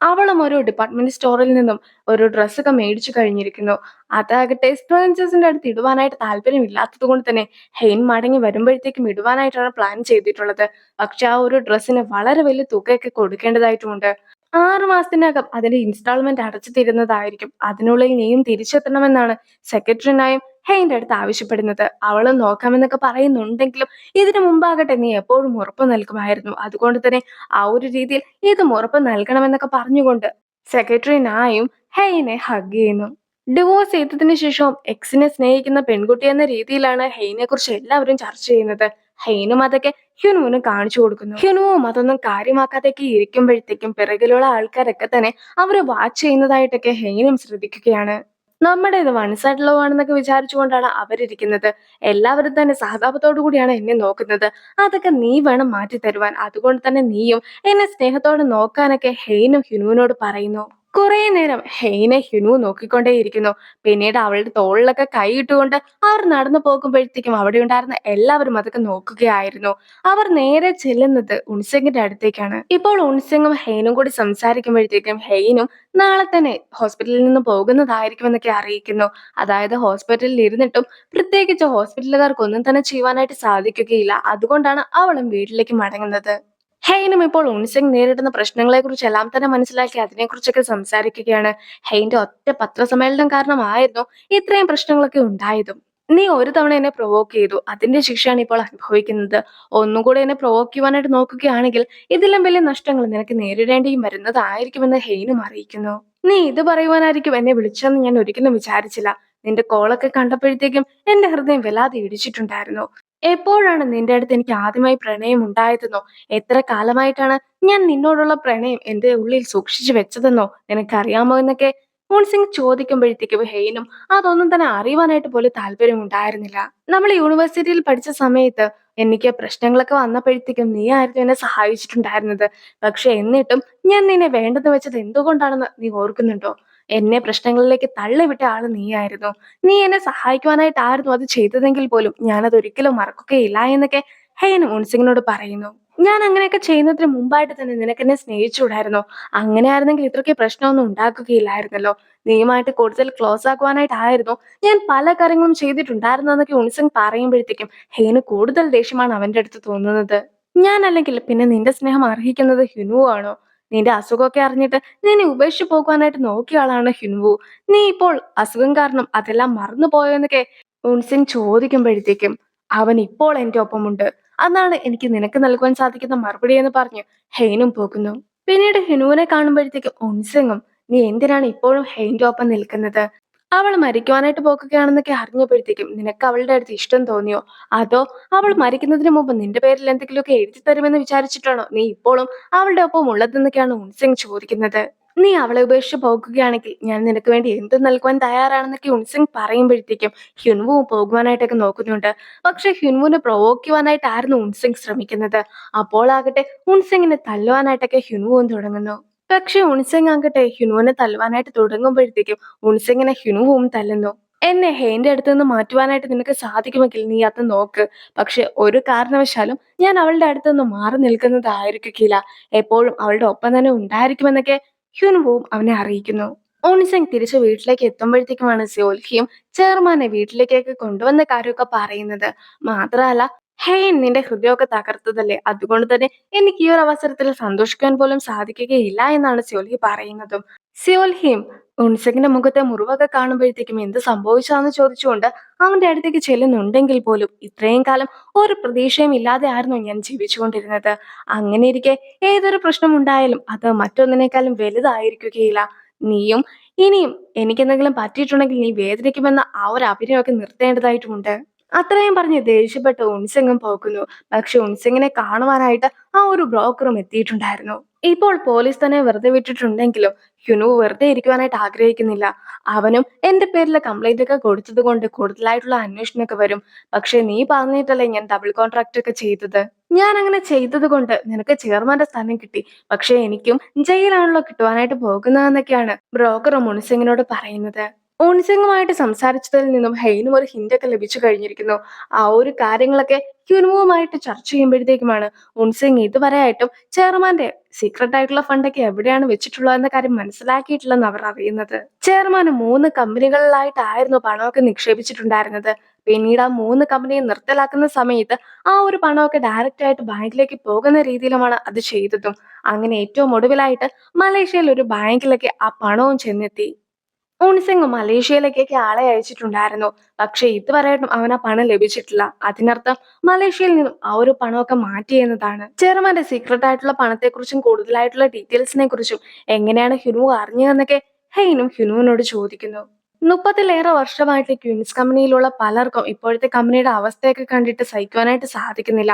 അവളും ഒരു ഡിപ്പാർട്ട്മെന്റ് സ്റ്റോറിൽ നിന്നും ഒരു ഡ്രസ്സൊക്കെ മേടിച്ചു കഴിഞ്ഞിരിക്കുന്നു. അതാകട്ടെ സ്ട്രേഞ്ചേഴ്സിന്റെ അടുത്ത് ഇടുവാനായിട്ട് താല്പര്യമില്ലാത്തത് കൊണ്ട് തന്നെ ഹെയ്ൻ മടങ്ങി വരുമ്പോഴത്തേക്കും ഇടുവാനായിട്ടാണ് പ്ലാൻ ചെയ്തിട്ടുള്ളത്. പക്ഷെ ആ ഒരു ഡ്രസ്സിന് വളരെ വലിയ തുകയൊക്കെ കൊടുക്കേണ്ടതായിട്ടുമുണ്ട്. 6 മാസത്തിനകം അതിന്റെ ഇൻസ്റ്റാൾമെന്റ് അടച്ചു തീരുന്നതായിരിക്കും. അതിനുള്ളിൽ നീയും തിരിച്ചെത്തണമെന്നാണ് സെക്രട്ടറിനായും ഹെയ്ന്റെ അടുത്ത് ആവശ്യപ്പെടുന്നത്. അവളും നോക്കാമെന്നൊക്കെ പറയുന്നുണ്ടെങ്കിലും ഇതിനു മുമ്പാകട്ടെ നീ എപ്പോഴും ഉറപ്പ് നൽകുമായിരുന്നു. അതുകൊണ്ട് തന്നെ ആ ഒരു രീതിയിൽ ഇതും ഉറപ്പ് നൽകണമെന്നൊക്കെ പറഞ്ഞുകൊണ്ട് സെക്രട്ടറിനായും ഹെയ്നെ ഹഗ് ചെയ്യുന്നു. ഡിവോഴ്സ് ചെയ്തതിനു ശേഷവും എക്സിനെ സ്നേഹിക്കുന്ന പെൺകുട്ടി എന്ന രീതിയിലാണ് ഹെയ്നെ കുറിച്ച് എല്ലാവരും ചർച്ച ചെയ്യുന്നത്. ഹെയ്നും അതൊക്കെ ഹ്യുനുവിനും കാണിച്ചു കൊടുക്കുന്നു. ഹ്യുനുവും അതൊന്നും കാര്യമാക്കാതൊക്കെ ഇരിക്കുമ്പോഴത്തേക്കും പിറകിലുള്ള ആൾക്കാരൊക്കെ തന്നെ അവരെ വാച്ച് ചെയ്യുന്നതായിട്ടൊക്കെ ഹെയ്നും ശ്രദ്ധിക്കുകയാണ്. നമ്മുടെ ഇത് വൺ സൈഡ് ലവ് ആണെന്നൊക്കെ വിചാരിച്ചുകൊണ്ടാണ് അവരിയ്ക്കുന്നത്. എല്ലാവരും തന്നെ സഹതാപത്തോടു കൂടിയാണ് എന്നെ നോക്കുന്നത്. അതൊക്കെ നീ വേണം മാറ്റി തരുവാൻ. അതുകൊണ്ട് തന്നെ നീയും എന്നെ സ്നേഹത്തോടെ നോക്കാനൊക്കെ ഹെയ്നും ഹ്യുനുവിനോട് പറയുന്നു. കുറെ നേരം ഹെയ്നെ ഹ്യുനു നോക്കിക്കൊണ്ടേയിരിക്കുന്നു. പിന്നീട് അവളുടെ തോളിലൊക്കെ കൈയിട്ടുകൊണ്ട് അവർ നടന്നു പോകുമ്പോഴത്തേക്കും അവിടെ ഉണ്ടായിരുന്ന എല്ലാവരും അതൊക്കെ നോക്കുകയായിരുന്നു. അവർ നേരെ ചെല്ലുന്നത് ഉൻസിങ്ങിന്റെ അടുത്തേക്കാണ്. ഇപ്പോൾ ഉൻസിങ്ങും ഹെയ്നും കൂടി സംസാരിക്കുമ്പോഴത്തേക്കും ഹെയ്നും നാളെ തന്നെ ഹോസ്പിറ്റലിൽ നിന്ന് പോകുന്നതായിരിക്കുമെന്നൊക്കെ അറിയിക്കുന്നു. അതായത് ഹോസ്പിറ്റലിൽ ഇരുന്നിട്ടും പ്രത്യേകിച്ച് ഹോസ്പിറ്റലുകാർക്ക് ഒന്നും തന്നെ ചെയ്യുവാനായിട്ട് സാധിക്കുകയില്ല. അതുകൊണ്ടാണ് അവളും വീട്ടിലേക്ക് മടങ്ങുന്നത്. ഹെയ്നും ഇപ്പോൾ ഉൻസിങ് നേരിടുന്ന പ്രശ്നങ്ങളെ കുറിച്ചെല്ലാം തന്നെ മനസ്സിലാക്കി അതിനെക്കുറിച്ചൊക്കെ സംസാരിക്കുകയാണ്. ഹെയ്ന്റെ ഒറ്റ പത്രസമ്മേളനം കാരണമായിരുന്നു ഇത്രയും പ്രശ്നങ്ങളൊക്കെ ഉണ്ടായതും. നീ ഒരു തവണ എന്നെ പ്രൊവോക്ക് ചെയ്തു. അതിന്റെ ശിക്ഷയാണ് ഇപ്പോൾ അനുഭവിക്കുന്നത്. ഒന്നുകൂടെ എന്നെ പ്രൊവോക്ക് ചെയ്യുവാനായിട്ട് നോക്കുകയാണെങ്കിൽ ഇതിലും വലിയ നഷ്ടങ്ങൾ നിനക്ക് നേരിടേണ്ടിയും വരുന്നതായിരിക്കുമെന്ന് ഹെയ്നും അറിയിക്കുന്നു. നീ ഇത് പറയുവാനായിരിക്കും എന്നെ വിളിച്ചതെന്ന് ഞാൻ ഒരിക്കലും വിചാരിച്ചില്ല. നിന്റെ കോളൊക്കെ കണ്ടപ്പോഴത്തേക്കും എന്റെ ഹൃദയം വല്ലാതെ ഇടിച്ചിട്ടുണ്ടായിരുന്നു. എപ്പോഴാണ് നിന്റെ അടുത്ത് എനിക്ക് ആദ്യമായി പ്രണയം ഉണ്ടായതെന്നോ എത്ര കാലമായിട്ടാണ് ഞാൻ നിന്നോടുള്ള പ്രണയം എന്റെ ഉള്ളിൽ സൂക്ഷിച്ചു വെച്ചതെന്നോ നിനക്കറിയാമോ എന്നൊക്കെ മുൻസിംഗ് ചോദിക്കുമ്പോഴത്തേക്കും ഹെയ്നും അതൊന്നും തന്നെ അറിയുവാനായിട്ട് പോലും താല്പര്യം ഉണ്ടായിരുന്നില്ല. നമ്മൾ യൂണിവേഴ്സിറ്റിയിൽ പഠിച്ച സമയത്ത് എനിക്ക് പ്രശ്നങ്ങളൊക്കെ വന്നപ്പോഴത്തേക്കും നീ ആയിരുന്നു എന്നെ സഹായിച്ചിട്ടുണ്ടായിരുന്നത്. പക്ഷെ എന്നിട്ടും ഞാൻ നിന്നെ വേണ്ടെന്ന് വെച്ചത് എന്തുകൊണ്ടാണെന്ന് നീ ഓർക്കുന്നുണ്ടോ? എന്നെ പ്രശ്നങ്ങളിലേക്ക് തള്ളിവിട്ട ആള് നീയായിരുന്നു. നീ എന്നെ സഹായിക്കുവാനായിട്ടായിരുന്നു അത് ചെയ്തതെങ്കിൽ പോലും ഞാനത് ഒരിക്കലും മറക്കുകയില്ല എന്നൊക്കെ ഹെയ്ൻ മുൻസിങ്ങിനോട് പറയുന്നു. ഞാൻ അങ്ങനെയൊക്കെ ചെയ്യുന്നതിന് മുമ്പായിട്ട് തന്നെ നിനക്കെന്നെ സ്നേഹിച്ചൂടായിരുന്നോ? അങ്ങനെയായിരുന്നെങ്കിൽ ഇത്രയ്ക്ക് പ്രശ്നമൊന്നും ഉണ്ടാക്കുകയില്ലായിരുന്നല്ലോ. നീയുമായിട്ട് കൂടുതൽ ക്ലോസ് ആക്കുവാനായിട്ടായിരുന്നു ഞാൻ പല കാര്യങ്ങളും ചെയ്തിട്ടുണ്ടായിരുന്നതെന്നൊക്കെ ഉൻസിങ് പറയുമ്പോഴത്തേക്കും ഹെയ്ന് കൂടുതൽ ദേഷ്യമാണ് അവന്റെ അടുത്ത് തോന്നുന്നത്. ഞാനല്ലെങ്കിൽ പിന്നെ നിന്റെ സ്നേഹം അർഹിക്കുന്നത് ഹിനുവോ ആണോ? നിന്റെ അസുഖമൊക്കെ അറിഞ്ഞിട്ട് നിന്നെ ഉപേക്ഷിച്ച് പോകുവാനായിട്ട് നോക്കിയ ആളാണ് ഹിൻവു. നീ ഇപ്പോൾ അസുഖം കാരണം അതെല്ലാം മറന്നു പോയോ എന്നൊക്കെ ഉൻസിങ് ചോദിക്കുമ്പോഴത്തേക്കും അവൻ ഇപ്പോൾ എന്റെ ഒപ്പമുണ്ട്. അതാണ് എനിക്ക് നിനക്ക് നൽകുവാൻ സാധിക്കുന്ന മറുപടി എന്ന് പറഞ്ഞു ഹെയ്നും പോകുന്നു. പിന്നീട് ഹിനുവിനെ കാണുമ്പോഴത്തേക്കും ഉൻസിങ്ങും നീ എന്തിനാണ് ഇപ്പോഴും ഹെയ്ന്റെ ഒപ്പം നിൽക്കുന്നത്? അവൾ മരിക്കുവാനായിട്ട് പോകുകയാണെന്നൊക്കെ അറിഞ്ഞപ്പോഴത്തേക്കും നിനക്ക് അവളുടെ അടുത്ത് ഇഷ്ടം തോന്നിയോ? അതോ അവൾ മരിക്കുന്നതിന് മുമ്പ് നിന്റെ പേരിൽ എന്തെങ്കിലുമൊക്കെ എഴുതി തരുമെന്ന് വിചാരിച്ചിട്ടാണോ നീ ഇപ്പോഴും അവളുടെ ഒപ്പം ഉള്ളതെന്നൊക്കെയാണ് ഉൻസിങ് ചോദിക്കുന്നത്. നീ അവളെ ഉപേക്ഷിച്ച് പോകുകയാണെങ്കിൽ ഞാൻ നിനക്ക് വേണ്ടി എന്ത് നൽകുവാൻ തയ്യാറാണെന്നൊക്കെ ഉൻസിങ് പറയുമ്പോഴത്തേക്കും ഹ്യുൻവു പോകുവാനായിട്ടൊക്കെ നോക്കുന്നുണ്ട്. പക്ഷെ ഹ്യുൻവുനെ പ്രൊവോക്ക് ചെയ്യുവാനായിട്ടായിരുന്നു ഉൻസിങ് ശ്രമിക്കുന്നത്. അപ്പോൾ ആകട്ടെ ഉൻസിങ്ങിനെ തല്ലുവാനായിട്ടൊക്കെ ഹ്യുൻവുവും തുടങ്ങുന്നു. പക്ഷെ ഉൻസിങ് ആകട്ടെ ഹ്യുനുവിനെ തല്ലുവാനായിട്ട് തുടങ്ങുമ്പോഴത്തേക്കും ഉൻസിങ്ങിനെ ഹ്യുനുവും തല്ലുന്നു. എന്നെ ഹെയിന്റെ അടുത്ത് നിന്ന് മാറ്റുവാനായിട്ട് നിനക്ക് സാധിക്കുമെങ്കിൽ നീ അത് നോക്ക്. പക്ഷെ ഒരു കാരണവശാലും ഞാൻ അവളുടെ അടുത്ത് നിന്ന് മാറി നിൽക്കുന്നതായിരിക്കില്ല. എപ്പോഴും അവളുടെ ഒപ്പം തന്നെ ഉണ്ടായിരിക്കുമെന്നൊക്കെ ഹ്യുനുവും അവനെ അറിയിക്കുന്നു. ഉൻസിങ് തിരിച്ച് വീട്ടിലേക്ക് എത്തുമ്പോഴത്തേക്കുമാണ് സ്യോൽഹിയും ചെയർമാനെ വീട്ടിലേക്കൊക്കെ കൊണ്ടുവന്ന കാര്യമൊക്കെ പറയുന്നത്. മാത്രമല്ല ഹെയ്ൻ നിന്റെ ഹൃദയമൊക്കെ തകർത്തതല്ലേ, അതുകൊണ്ട് തന്നെ എനിക്ക് ഈ ഒരു അവസരത്തിൽ സന്തോഷിക്കാൻ പോലും സാധിക്കുകയില്ല എന്നാണ് സ്യോൽഹി പറയുന്നതും. സ്യോൽഹിയും ഉൻസിങ്ങിന്റെ മുഖത്തെ മുറിവൊക്കെ കാണുമ്പോഴത്തേക്കും എന്ത് സംഭവിച്ചാന്ന് ചോദിച്ചുകൊണ്ട് അവന്റെ അടുത്തേക്ക് ചെല്ലുന്നുണ്ടെങ്കിൽ പോലും ഇത്രയും കാലം ഒരു പ്രതീക്ഷയും ഇല്ലാതെ ആയിരുന്നു ഞാൻ ജീവിച്ചുകൊണ്ടിരുന്നത്. അങ്ങനെ ഇരിക്കെ ഏതൊരു പ്രശ്നം ഉണ്ടായാലും അത് മറ്റൊന്നിനേക്കാളും വലുതായിരിക്കുകയില്ല. നീയും ഇനിയും എനിക്കെന്തെങ്കിലും പറ്റിയിട്ടുണ്ടെങ്കിൽ നീ വേദനിക്കുമെന്ന ആ ഒരു അഭിനയമൊക്കെ നിർത്തേണ്ടതായിട്ടുമുണ്ട്. അത്രയും പറഞ്ഞ് ദേഷ്യപ്പെട്ട് ഉൻസിങ്ങും പോകുന്നു. പക്ഷെ ഉൻസിങ്ങിനെ കാണുവാനായിട്ട് ആ ഒരു ബ്രോക്കറും എത്തിയിട്ടുണ്ടായിരുന്നു. ഇപ്പോൾ പോലീസ് തന്നെ വെറുതെ വിട്ടിട്ടുണ്ടെങ്കിലും ഹ്യുനു വെറുതെ ഇരിക്കുവാനായിട്ട് ആഗ്രഹിക്കുന്നില്ല. അവനും എന്റെ പേരിൽ കംപ്ലൈന്റ് ഒക്കെ കൊടുത്തത് കൊണ്ട് കൂടുതലായിട്ടുള്ള അന്വേഷണമൊക്കെ വരും. പക്ഷെ നീ പറഞ്ഞിട്ടല്ലേ ഞാൻ ഡബിൾ കോൺട്രാക്ട് ഒക്കെ ചെയ്തത്. ഞാൻ അങ്ങനെ ചെയ്തത് കൊണ്ട് നിനക്ക് ചെയർമാന്റെ സ്ഥാനം കിട്ടി. പക്ഷെ എനിക്കും ജയിലാണല്ലോ കിട്ടുവാനായിട്ട് പോകുന്നതെന്നൊക്കെയാണ് ബ്രോക്കർ മുൻസിങ്ങിനോട് പറയുന്നത്. ഓൺസിങ്ങുമായിട്ട് സംസാരിച്ചതിൽ നിന്നും ഹെയ്നും ഒരു ഹിന്റൊക്കെ ലഭിച്ചു കഴിഞ്ഞിരിക്കുന്നു. ആ ഒരു കാര്യങ്ങളൊക്കെ ഹ്യുനുവുമായിട്ട് ചർച്ച ചെയ്യുമ്പോഴത്തേക്കുമാണ് ഉൻസിങ് ഇതുവരെയായിട്ടും ചെയർമാന്റെ സീക്രട്ട് ആയിട്ടുള്ള ഫണ്ടൊക്കെ എവിടെയാണ് വെച്ചിട്ടുള്ളതെന്ന കാര്യം മനസ്സിലാക്കിയിട്ടില്ലെന്ന് അവർ അറിയുന്നത്. ചെയർമാൻ 3 കമ്പനികളിലായിട്ടായിരുന്നു പണമൊക്കെ നിക്ഷേപിച്ചിട്ടുണ്ടായിരുന്നത്. പിന്നീട് ആ 3 കമ്പനിയെ നിർത്തലാക്കുന്ന സമയത്ത് ആ ഒരു പണമൊക്കെ ഡയറക്റ്റ് ആയിട്ട് ബാങ്കിലേക്ക് പോകുന്ന രീതിയിലുമാണ് അത് ചെയ്തതും. അങ്ങനെ ഏറ്റവും ഒടുവിലായിട്ട് മലേഷ്യയിൽ ഒരു ബാങ്കിലൊക്കെ ആ പണവും ചെന്നെത്തി. ഉൺസിങ് മലേഷ്യയിലേക്കൊക്കെ ആളെ അയച്ചിട്ടുണ്ടായിരുന്നു. പക്ഷെ ഇതുവരെയായിട്ടും അവന് ആ പണം ലഭിച്ചിട്ടില്ല. അതിനർത്ഥം മലേഷ്യയിൽ നിന്നും ആ ഒരു പണമൊക്കെ മാറ്റി എന്നതാണ്. ചെയർമാന്റെ സീക്രട്ട് ആയിട്ടുള്ള പണത്തെക്കുറിച്ചും കൂടുതലായിട്ടുള്ള ഡീറ്റെയിൽസിനെ കുറിച്ചും എങ്ങനെയാണ് ഹ്യുനു അറിഞ്ഞതെന്നൊക്കെ ഹെയ്നും ഹ്യുനുവിനോട് ചോദിക്കുന്നു. 30-ലേറെ വർഷമായിട്ട് ക്യൂൻസ് കമ്പനിയിലുള്ള പലർക്കും ഇപ്പോഴത്തെ കമ്പനിയുടെ അവസ്ഥയൊക്കെ കണ്ടിട്ട് സഹിക്കുവാനായിട്ട് സാധിക്കുന്നില്ല.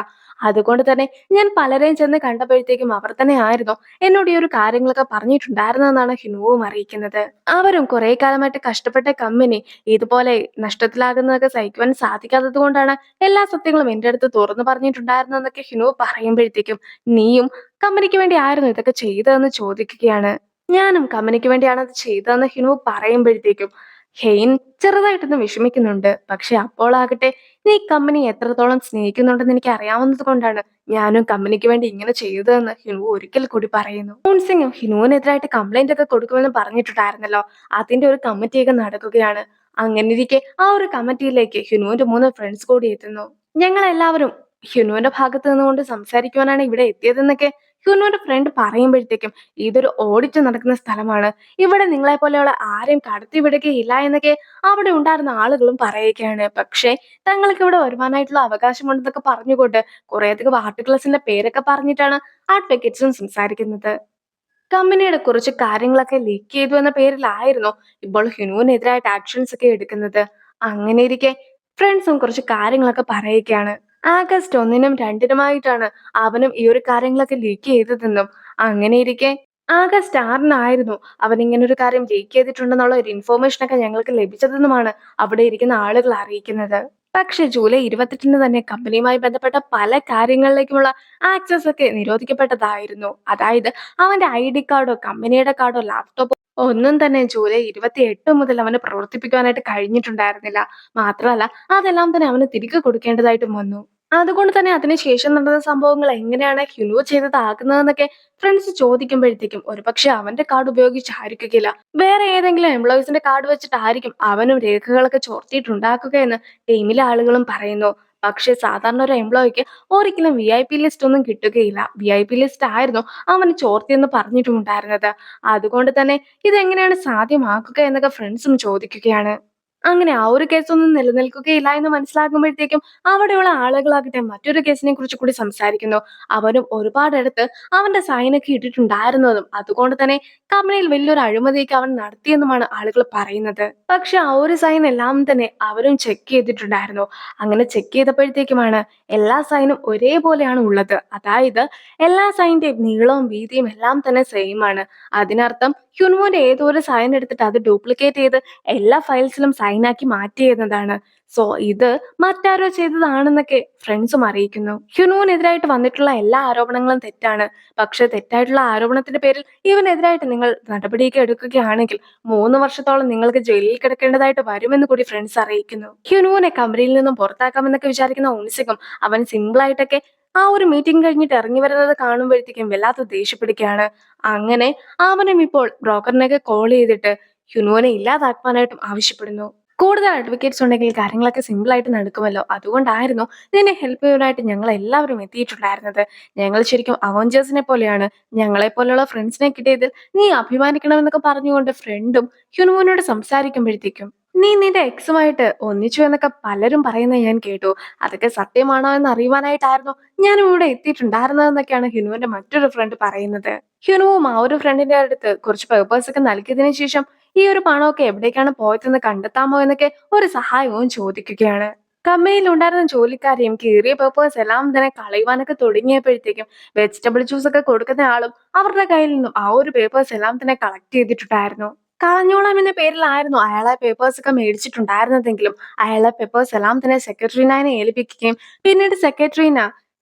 അതുകൊണ്ട് തന്നെ ഞാൻ പലരെയും ചെന്ന് കണ്ടപ്പോഴത്തേക്കും അവർ തന്നെ ആയിരുന്നു എന്നോട് ഈ ഒരു കാര്യങ്ങളൊക്കെ പറഞ്ഞിട്ടുണ്ടായിരുന്നെന്നാണ് ഹിനുവും അറിയിക്കുന്നത്. അവരും കുറെ കാലമായിട്ട് കഷ്ടപ്പെട്ട കമ്പനി ഇതുപോലെ നഷ്ടത്തിലാകുന്നതൊക്കെ സഹിക്കുവാൻ സാധിക്കാത്തത് കൊണ്ടാണ് എല്ലാ സത്യങ്ങളും എന്റെ അടുത്ത് തുറന്നു പറഞ്ഞിട്ടുണ്ടായിരുന്നെന്നൊക്കെ ഹിനു പറയുമ്പോഴത്തേക്കും നീയും കമ്പനിക്ക് വേണ്ടി ആയിരുന്നു ഇതൊക്കെ ചെയ്തതെന്ന് ചോദിക്കുകയാണ്. ഞാനും കമ്പനിക്ക് വേണ്ടിയാണ് അത് ചെയ്തതെന്ന് ഹിനു പറയുമ്പോഴത്തേക്കും ഹെയ്ൻ ചെറുതായിട്ടൊന്ന് വിഷമിക്കുന്നുണ്ട്. പക്ഷെ അപ്പോൾ ആകട്ടെ നീ കമ്പനി എത്രത്തോളം സ്നേഹിക്കുന്നുണ്ടെന്ന് എനിക്ക് അറിയാവുന്നത് കൊണ്ടാണ് ഞാനും കമ്പനിക്ക് വേണ്ടി ഇങ്ങനെ ചെയ്തതെന്ന് ഹിനു ഒരിക്കൽ കൂടി പറയുന്നു. മോൺസിംഗും ഹിനുവിനെതിരായിട്ട് കംപ്ലൈന്റ് ഒക്കെ കൊടുക്കുമെന്ന് പറഞ്ഞിട്ടുണ്ടായിരുന്നല്ലോ. അതിന്റെ ഒരു കമ്മിറ്റിയൊക്കെ നടക്കുകയാണ്. അങ്ങനെ ഇരിക്കെ ആ ഒരു കമ്മിറ്റിയിലേക്ക് ഹിനുവിന്റെ 3 ഫ്രണ്ട്സ് കൂടി എത്തുന്നു. ഞങ്ങൾ എല്ലാവരും ഹിനുവിന്റെ ഭാഗത്ത് നിന്നുകൊണ്ട് സംസാരിക്കുവാനാണ് ഇവിടെ എത്തിയതെന്നൊക്കെ ഹിനുവിന്റെ ഫ്രണ്ട് പറയുമ്പോഴത്തേക്കും ഇതൊരു ഓഡിറ്റ് നടക്കുന്ന സ്ഥലമാണ്. ഇവിടെ നിങ്ങളെ പോലെയുള്ള ആരെയും കടത്തിവിടുകയില്ല എന്നൊക്കെ അവിടെ ഉണ്ടായിരുന്ന ആളുകളും പറയുകയാണ്. പക്ഷേ തങ്ങൾക്ക് ഇവിടെ വരുവാനായിട്ടുള്ള അവകാശമുണ്ടെന്നൊക്കെ പറഞ്ഞുകൊണ്ട് കുറേയധികം ആർട്ടിക്കിൾസിന്റെ പേരൊക്കെ പറഞ്ഞിട്ടാണ് അഡ്വക്കേറ്റ്സും സംസാരിക്കുന്നത്. കമ്പനിയുടെ കുറച്ച് കാര്യങ്ങളൊക്കെ ലീക്ക് ചെയ്തു എന്ന പേരിലായിരുന്നു ഇപ്പോൾ ഹിനുവിനെതിരായിട്ട് ആക്ഷൻസ് ഒക്കെ എടുക്കുന്നത്. അങ്ങനെ ഇരിക്കെ ഫ്രണ്ട്സും കുറച്ച് കാര്യങ്ങളൊക്കെ പറയുകയാണ്. ആഗസ്റ്റ് 1-നും 2-നുമായിട്ടാണ് അവനും ഈ ഒരു കാര്യങ്ങളൊക്കെ ലീക്ക് ചെയ്തതെന്നും അങ്ങനെ ഇരിക്കെ ആകെ സ്റ്റാറിനായിരുന്നു അവനിങ്ങനെ ഒരു കാര്യം ലീക്ക് ചെയ്തിട്ടുണ്ടെന്നുള്ള ഒരു ഇൻഫോർമേഷനൊക്കെ ഞങ്ങൾക്ക് ലഭിച്ചതെന്നുമാണ് അവിടെ ഇരിക്കുന്ന ആളുകൾ അറിയിക്കുന്നത്. പക്ഷേ ജൂലൈ 28-ന് തന്നെ കമ്പനിയുമായി ബന്ധപ്പെട്ട പല കാര്യങ്ങളിലേക്കുമുള്ള ആക്സസ് ഒക്കെ നിരോധിക്കപ്പെട്ടതായിരുന്നു. അതായത് അവന്റെ ഐഡി കാർഡോ കമ്പനിയുടെ കാർഡോ ലാപ്ടോപ്പോ ഒന്നും തന്നെ ജൂലൈ 28 മുതൽ അവന് പ്രവർത്തിപ്പിക്കാനായിട്ട് കഴിഞ്ഞിട്ടുണ്ടായിരുന്നില്ല. മാത്രമല്ല അതെല്ലാം തന്നെ അവന് തിരികെ കൊടുക്കേണ്ടതായിട്ടും വന്നു. അതുകൊണ്ട് തന്നെ അതിനുശേഷം നടന്ന സംഭവങ്ങൾ എങ്ങനെയാണ് ഹ്യുനോ ചെയ്തതാകുന്നതെന്നൊക്കെ ഫ്രണ്ട്സ് ചോദിക്കുമ്പോഴത്തേക്കും ഒരുപക്ഷെ അവന്റെ കാർഡ് ഉപയോഗിച്ചായിരിക്കില്ല, വേറെ ഏതെങ്കിലും എംപ്ലോയീസിന്റെ കാർഡ് വെച്ചിട്ടായിരിക്കും അവനും രേഖകളൊക്കെ ചോർത്തിയിട്ടുണ്ടാക്കുക എന്ന് ടീമിലെ ആളുകളും പറയുന്നു. പക്ഷെ സാധാരണ ഒരു എംപ്ലോയിക്ക് ഒരിക്കലും VIP ലിസ്റ്റ് ഒന്നും കിട്ടുകയില്ല. VIP ലിസ്റ്റ് ആയിരുന്നു അവന് ചോർത്തിയെന്ന് പറഞ്ഞിട്ടുമുണ്ടായിരുന്നത്. അതുകൊണ്ട് തന്നെ ഇതെങ്ങനെയാണ് സാധ്യമാക്കുക എന്നൊക്കെ ഫ്രണ്ട്സും ചോദിക്കുകയാണ്. അങ്ങനെ ആ ഒരു കേസൊന്നും നിലനിൽക്കുകയില്ല എന്ന് മനസ്സിലാകുമ്പോഴത്തേക്കും അവിടെയുള്ള ആളുകളാകട്ടെ മറ്റൊരു കേസിനെ കുറിച്ച് കൂടി സംസാരിക്കുന്നു. അവനും ഒരുപാടെടുത്ത് അവന്റെ സൈനൊക്കെ ഇട്ടിട്ടുണ്ടായിരുന്നതും അതുകൊണ്ട് തന്നെ കമ്പനിയിൽ വലിയൊരു അഴിമതിയൊക്കെ അവൻ നടത്തിയെന്നുമാണ് ആളുകൾ പറയുന്നത്. പക്ഷെ ആ ഒരു സൈൻ എല്ലാം തന്നെ അവരും ചെക്ക് ചെയ്തിട്ടുണ്ടായിരുന്നു. അങ്ങനെ ചെക്ക് ചെയ്തപ്പോഴത്തേക്കുമാണ് എല്ലാ സൈനും ഒരേപോലെയാണ് ഉള്ളത്. അതായത് എല്ലാ സൈന്റെയും നീളവും വീതിയും എല്ലാം തന്നെ സെയിം ആണ്. അതിനർത്ഥം ഹ്യുൻമോന്റെ ഏതോ ഒരു സൈൻ എടുത്തിട്ട് അത് ഡ്യൂപ്ലിക്കേറ്റ് ചെയ്ത് എല്ലാ ഫയൽസിലും സൈനാക്കി മാറ്റിയെന്നതാണ്. സോ ഇത് മറ്റാരോ ചെയ്തതാണെന്നൊക്കെ ഫ്രണ്ട്സും അറിയിക്കുന്നു. ഹ്യുനുവിനെതിരായിട്ട് വന്നിട്ടുള്ള എല്ലാ ആരോപണങ്ങളും തെറ്റാണ്. പക്ഷെ തെറ്റായിട്ടുള്ള ആരോപണത്തിന്റെ പേരിൽ ഇവനെതിരായിട്ട് നിങ്ങൾ നടപടിയൊക്കെ എടുക്കുകയാണെങ്കിൽ 3 വർഷത്തോളം നിങ്ങൾക്ക് ജയിലിൽ കിടക്കേണ്ടതായിട്ട് വരുമെന്ന് കൂടി ഫ്രണ്ട്സ് അറിയിക്കുന്നു. ഹ്യുനുവിനെ കമ്പനിയിൽ നിന്നും പുറത്താക്കാമെന്നൊക്കെ വിചാരിക്കുന്ന ഉൻസിക്കും അവൻ സിമ്പിൾ ആയിട്ടൊക്കെ ആ ഒരു മീറ്റിംഗ് കഴിഞ്ഞിട്ട് ഇറങ്ങി വരുന്നത് കാണുമ്പോഴത്തേക്കും വല്ലാത്ത ദേഷ്യപ്പെടുകയാണ്. അങ്ങനെ അവനും ഇപ്പോൾ ബ്രോക്കറിനെയൊക്കെ കോൾ ചെയ്തിട്ട് ഹ്യുനുവിനെ ഇല്ലാതാക്കുവാനായിട്ടും ആവശ്യപ്പെടുന്നു. കൂടുതൽ അഡ്വക്കേറ്റ്സ് ഉണ്ടെങ്കിൽ കാര്യങ്ങളൊക്കെ സിമ്പിൾ ആയിട്ട് നടക്കുമല്ലോ. അതുകൊണ്ടായിരുന്നു നിന്നെ ഹെൽപ്പ് ചെയ്യാനായിട്ട് ഞങ്ങൾ എല്ലാവരും എത്തിയിട്ടുണ്ടായിരുന്നത്. ഞങ്ങൾ ശരിക്കും അവഞ്ചേഴ്സിനെ പോലെയാണ്. ഞങ്ങളെ പോലെയുള്ള ഫ്രണ്ട്സിനെ കിട്ടിയതിൽ നീ അഭിമാനിക്കണമെന്നൊക്കെ പറഞ്ഞുകൊണ്ട് ഫ്രണ്ടും ഹ്യുനുവിനോട് സംസാരിക്കുമ്പോഴത്തേക്കും നീ നിന്റെ എക്സുമായിട്ട് ഒന്നിച്ചു എന്നൊക്കെ പലരും പറയുന്നത് ഞാൻ കേട്ടു. അതൊക്കെ സത്യമാണോ എന്ന് അറിയുവാനായിട്ടായിരുന്നു ഞാനും ഇവിടെ എത്തിയിട്ടുണ്ടായിരുന്നതെന്നൊക്കെയാണ് ഹ്യുനുവിന്റെ മറ്റൊരു ഫ്രണ്ട് പറയുന്നത്. ഹ്യുനുവും ആ ഒരു ഫ്രണ്ടിന്റെ അടുത്ത് കുറച്ച് പേപ്പേഴ്സ് ഒക്കെ നൽകിയതിനു ശേഷം ഈ ഒരു പണമൊക്കെ എവിടേക്കാണ് പോയതെന്ന് കണ്ടെത്താമോ എന്നൊക്കെ ഒരു സഹായവും ചോദിക്കുകയാണ്. കമ്പനിയിൽ ഉണ്ടായിരുന്ന ജോലിക്കാരെയും കീറിയ പേപ്പേഴ്സ് എല്ലാം തന്നെ കളയുവാനൊക്കെ തുടങ്ങിയപ്പോഴത്തേക്കും വെജിറ്റബിൾ ജ്യൂസ് ഒക്കെ കൊടുക്കുന്ന ആളും അവരുടെ കയ്യിൽ നിന്നും ആ ഒരു പേപ്പേഴ്സ് എല്ലാം തന്നെ കളക്ട് ചെയ്തിട്ടുണ്ടായിരുന്നു. കളഞ്ഞോളാം എന്ന പേരിലായിരുന്നു അയാളെ പേപ്പേഴ്സ് ഒക്കെ മേടിച്ചിട്ടുണ്ടായിരുന്നതെങ്കിലും അയാളെ പേപ്പേഴ്സ് എല്ലാം തന്നെ സെക്രട്ടറിനെ ഏൽപ്പിക്കുകയും പിന്നീട് സെക്രട്ടറിന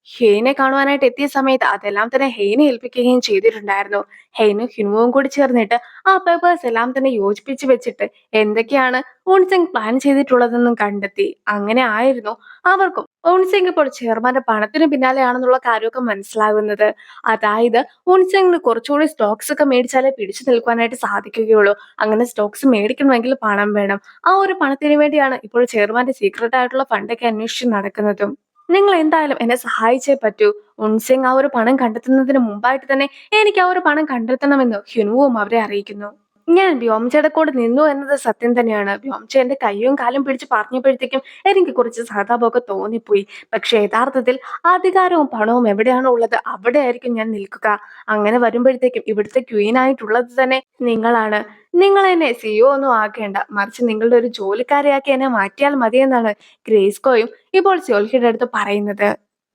ഹെയ്നെ കാണുവാനായിട്ട് എത്തിയ സമയത്ത് അതെല്ലാം തന്നെ ഹെയ്നെ ഏൽപ്പിക്കുകയും ചെയ്തിട്ടുണ്ടായിരുന്നു. ഹെയ്നും ഹിനുവും കൂടി ചേർന്നിട്ട് ആ പേപ്പേഴ്സ് എല്ലാം തന്നെ യോജിപ്പിച്ച് വെച്ചിട്ട് എന്തൊക്കെയാണ് ഓൺസിംഗ് പ്ലാൻ ചെയ്തിട്ടുള്ളതെന്നും കണ്ടെത്തി. അങ്ങനെ ആയിരുന്നു അവർക്കും ഓൺസിംഗ് ഇപ്പോൾ ചെയർമാന്റെ പണത്തിന് പിന്നാലെയാണെന്നുള്ള കാര്യമൊക്കെ മനസ്സിലാകുന്നത്. അതായത് ഓൺസിംഗിന് കുറച്ചുകൂടി സ്റ്റോക്സ് ഒക്കെ മേടിച്ചാലേ പിടിച്ചു നിൽക്കുവാനായിട്ട് സാധിക്കുകയുള്ളൂ. അങ്ങനെ സ്റ്റോക്സ് മേടിക്കണമെങ്കിൽ പണം വേണം. ആ ഒരു പണത്തിന് വേണ്ടിയാണ് ഇപ്പോൾ ചെയർമാന്റെ സീക്രട്ട് ആയിട്ടുള്ള ഫണ്ടൊക്കെ അന്വേഷിച്ച് നടക്കുന്നതും. നിങ്ങൾ എന്തായാലും എന്നെ സഹായിച്ചേ പറ്റൂ. ഉൻസിംഗ് ആ ഒരു പണം കണ്ടെത്തുന്നതിന് മുമ്പായിട്ട് തന്നെ എനിക്ക് ആ ഒരു പണം കണ്ടെത്തണമെന്ന് ഹ്യുനുവും അവരെ അറിയിക്കുന്നു. ഞാൻ വ്യോംചയുടെ കൂടെ നിന്നു എന്നത് സത്യം തന്നെയാണ്. വ്യോംച എന്റെ കയ്യും കാലും പിടിച്ച് പറഞ്ഞപ്പോഴത്തേക്കും എനിക്ക് കുറച്ച് സഹതാപമൊക്കെ തോന്നിപ്പോയി. പക്ഷെ യഥാർത്ഥത്തിൽ അധികാരവും പണവും എവിടെയാണോ ഉള്ളത് അവിടെ ആയിരിക്കും ഞാൻ നിൽക്കുക. അങ്ങനെ വരുമ്പോഴത്തേക്കും ഇവിടുത്തെ ക്വീൻ ആയിട്ടുള്ളത് തന്നെ നിങ്ങളാണ്. നിങ്ങൾ എന്നെ CEO ഒന്നും ആക്കേണ്ട, മറിച്ച് നിങ്ങളുടെ ഒരു ജോലിക്കാരിയാക്കി എന്നെ മാറ്റിയാൽ മതിയെന്നാണ് ഗ്രേസ്കോയും ഇപ്പോൾ സ്യോൽഹിയുടെ അടുത്ത് പറയുന്നത്.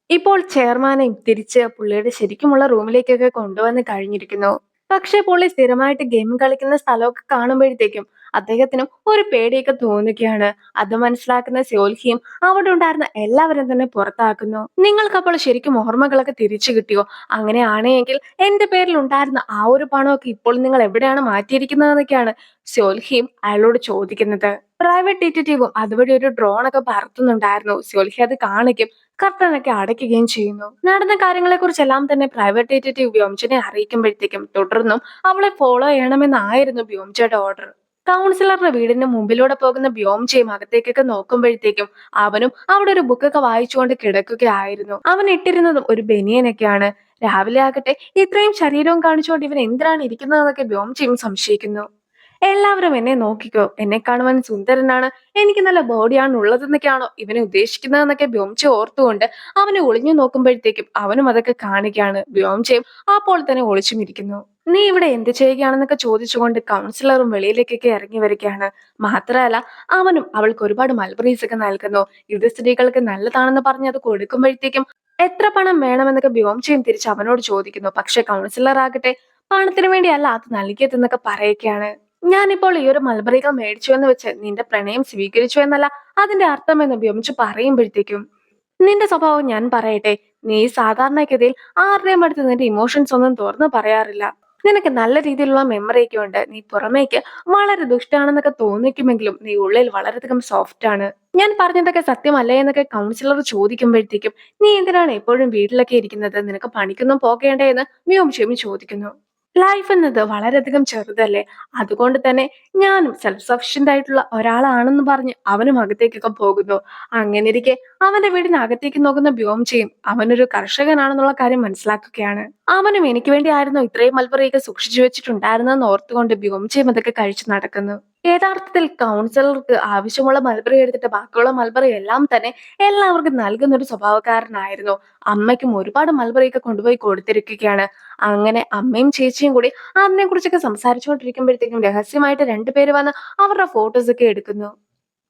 ഇപ്പോൾ ചെയർമാനെ തിരിച്ച് പുള്ളിയുടെ ശരിക്കുമുള്ള റൂമിലേക്കൊക്കെ കൊണ്ടുവന്ന് കഴിഞ്ഞിരിക്കുന്നു. പക്ഷേ പുള്ളി സ്ഥിരമായിട്ട് ഗെയിം കളിക്കുന്ന സ്ഥലമൊക്കെ കാണുമ്പോഴത്തേക്കും അദ്ദേഹത്തിനും ഒരു പേടിയൊക്കെ തോന്നുകയാണ്. അത് മനസ്സിലാക്കുന്ന സ്യോൽഹിയും അവിടെ ഉണ്ടായിരുന്ന എല്ലാവരും തന്നെ പുറത്താക്കുന്നു. നിങ്ങൾക്കപ്പോൾ ശരിക്കും ഓർമ്മകളൊക്കെ തിരിച്ചു കിട്ടിയോ? അങ്ങനെയാണെങ്കിൽ എന്റെ പേരിൽ ഉണ്ടായിരുന്ന ആ ഒരു പണമൊക്കെ ഇപ്പോൾ നിങ്ങൾ എവിടെയാണ് മാറ്റിയിരിക്കുന്നതെന്നൊക്കെയാണ് സ്യോൽഹിയും അയാളോട് ചോദിക്കുന്നത്. പ്രൈവറ്റ് ഡിറ്റക്റ്റീവും അതുവഴി ഒരു ഡ്രോൺ ഒക്കെ പറത്തുന്നുണ്ടായിരുന്നു. സ്യോൽഹി അത് കാണിക്കും, കർട്ടനൊക്കെ അടയ്ക്കുകയും ചെയ്യുന്നു. നടന്ന കാര്യങ്ങളെ കുറിച്ചെല്ലാം തന്നെ പ്രൈവറ്റ് ഡിറ്റക്റ്റീവ് വ്യോംചനെ അറിയിക്കുമ്പോഴത്തേക്കും തുടർന്നും അവളെ ഫോളോ ചെയ്യണമെന്നായിരുന്നു വ്യോംചയുടെ ഓർഡർ. കൗൺസിലറുടെ വീടിന് മുമ്പിലൂടെ പോകുന്ന വ്യോംചയും അകത്തേക്കൊക്കെ നോക്കുമ്പോഴത്തേക്കും അവനും അവിടെ ഒരു ബുക്കൊക്കെ വായിച്ചുകൊണ്ട് കിടക്കുകയായിരുന്നു. അവൻ ഇട്ടിരുന്നതും ഒരു ബനിയനൊക്കെയാണ്. രാവിലെ ആകട്ടെ ഇത്രയും ശരീരവും കാണിച്ചുകൊണ്ട് ഇവൻ എന്തിനാണ് ഇരിക്കുന്നതെന്നൊക്കെ വ്യോംചയും സംശയിക്കുന്നു. എല്ലാവരും എന്നെ നോക്കിക്കോ, എന്നെ കാണുവാൻ സുന്ദരനാണ്, എനിക്ക് നല്ല ബോഡിയാണ് ഉള്ളതെന്നൊക്കെയാണോ ഇവനെ ഉദ്ദേശിക്കുന്നതെന്നൊക്കെ വ്യോംചെ ഓർത്തുകൊണ്ട് അവനെ ഒളിഞ്ഞു നോക്കുമ്പോഴത്തേക്കും അവനും അതൊക്കെ കാണുകയാണ്. വ്യോംചയും അപ്പോൾ തന്നെ ഒളിച്ചും ഇരിക്കുന്നു. നീ ഇവിടെ എന്ത് ചെയ്യുകയാണെന്നൊക്കെ ചോദിച്ചുകൊണ്ട് കൗൺസിലറും വെളിയിലേക്കൊക്കെ ഇറങ്ങി വരികയാണ്. മാത്രമല്ല അവനും അവൾക്ക് ഒരുപാട് മൽബറീസ് ഒക്കെ നൽകുന്നു. ഇത് സ്ത്രീകൾക്ക് നല്ലതാണെന്ന് പറഞ്ഞ് അത് കൊടുക്കുമ്പോഴത്തേക്കും എത്ര പണം വേണമെന്നൊക്കെ വ്യോംചയും തിരിച്ച് അവനോട് ചോദിക്കുന്നു. പക്ഷെ കൗൺസിലർ ആകട്ടെ പണത്തിന് വേണ്ടിയല്ല അത് നൽകിയതെന്നൊക്കെ പറയുകയാണ്. ഞാനിപ്പോൾ ഈ ഒരു മൽബറികൾ മേടിച്ചു എന്ന് വെച്ച് നിന്റെ പ്രണയം സ്വീകരിച്ചു എന്നല്ല അതിന്റെ അർത്ഥമെന്ന് വ്യോമിച്ച് പറയുമ്പോഴത്തേക്കും നിന്റെ സ്വഭാവം ഞാൻ പറയട്ടെ. നീ സാധാരണഗതിയിൽ ആരുടെയും അടുത്ത് നിന്റെ ഇമോഷൻസ് ഒന്നും തുറന്നു പറയാറില്ല. നിനക്ക് നല്ല രീതിയിലുള്ള മെമ്മറിയൊക്കെ ഉണ്ട്. നീ പുറമേക്ക് വളരെ ദുഷ്ടാണെന്നൊക്കെ തോന്നിക്കുമെങ്കിലും നീ ഉള്ളിൽ വളരെയധികം സോഫ്റ്റ് ആണ്. ഞാൻ പറഞ്ഞതൊക്കെ സത്യമല്ലേ എന്നൊക്കെ കൗൺസിലർ ചോദിക്കുമ്പോഴത്തേക്കും നീ എന്തിനാണ് എപ്പോഴും വീട്ടിലൊക്കെ ഇരിക്കുന്നത്? നിനക്ക് പണിക്കൊന്നും പോകേണ്ടേ എന്ന് വ്യോമിച്ച് ചോദിക്കുന്നു. ലൈഫ് എന്നത് വളരെയധികം ചെറുതല്ലേ. അതുകൊണ്ട് തന്നെ ഞാനും സെൽഫ് സഫിഷ്യന്റ് ആയിട്ടുള്ള ഒരാളാണെന്ന് പറഞ്ഞ് അവനും അകത്തേക്കൊക്കെ പോകുന്നു. അങ്ങനെയിരിക്കെ അവന്റെ വീടിനകത്തേക്ക് നോക്കുന്ന വ്യോംചയും അവനൊരു കർഷകനാണെന്നുള്ള കാര്യം മനസ്സിലാക്കുകയാണ്. അവനും എനിക്ക് വേണ്ടിയായിരുന്നു ഇത്രയും മൽബറിയൊക്കെ സൂക്ഷിച്ചു വെച്ചിട്ടുണ്ടായിരുന്നെന്ന് ഓർത്തുകൊണ്ട് വ്യോംചയും അതൊക്കെ കഴിച്ചു നടക്കുന്നു. യഥാർത്ഥത്തിൽ കൗൺസിലർക്ക് ആവശ്യമുള്ള മൽബറി എടുത്തിട്ട് ബാക്കിയുള്ള മൽബറി എല്ലാം തന്നെ എല്ലാവർക്കും നൽകുന്ന ഒരു സ്വഭാവക്കാരനായിരുന്നു. അമ്മയ്ക്കും ഒരുപാട് മൽബറിയൊക്കെ കൊണ്ടുപോയി കൊടുത്തിരിക്കുകയാണ്. അങ്ങനെ അമ്മയും ചേച്ചിയും കൂടി അതിനെ കുറിച്ചൊക്കെ സംസാരിച്ചുകൊണ്ടിരിക്കുമ്പോഴത്തേക്കും രഹസ്യമായിട്ട് രണ്ടുപേര് വന്ന് അവരുടെ ഫോട്ടോസ് ഒക്കെ എടുക്കുന്നു.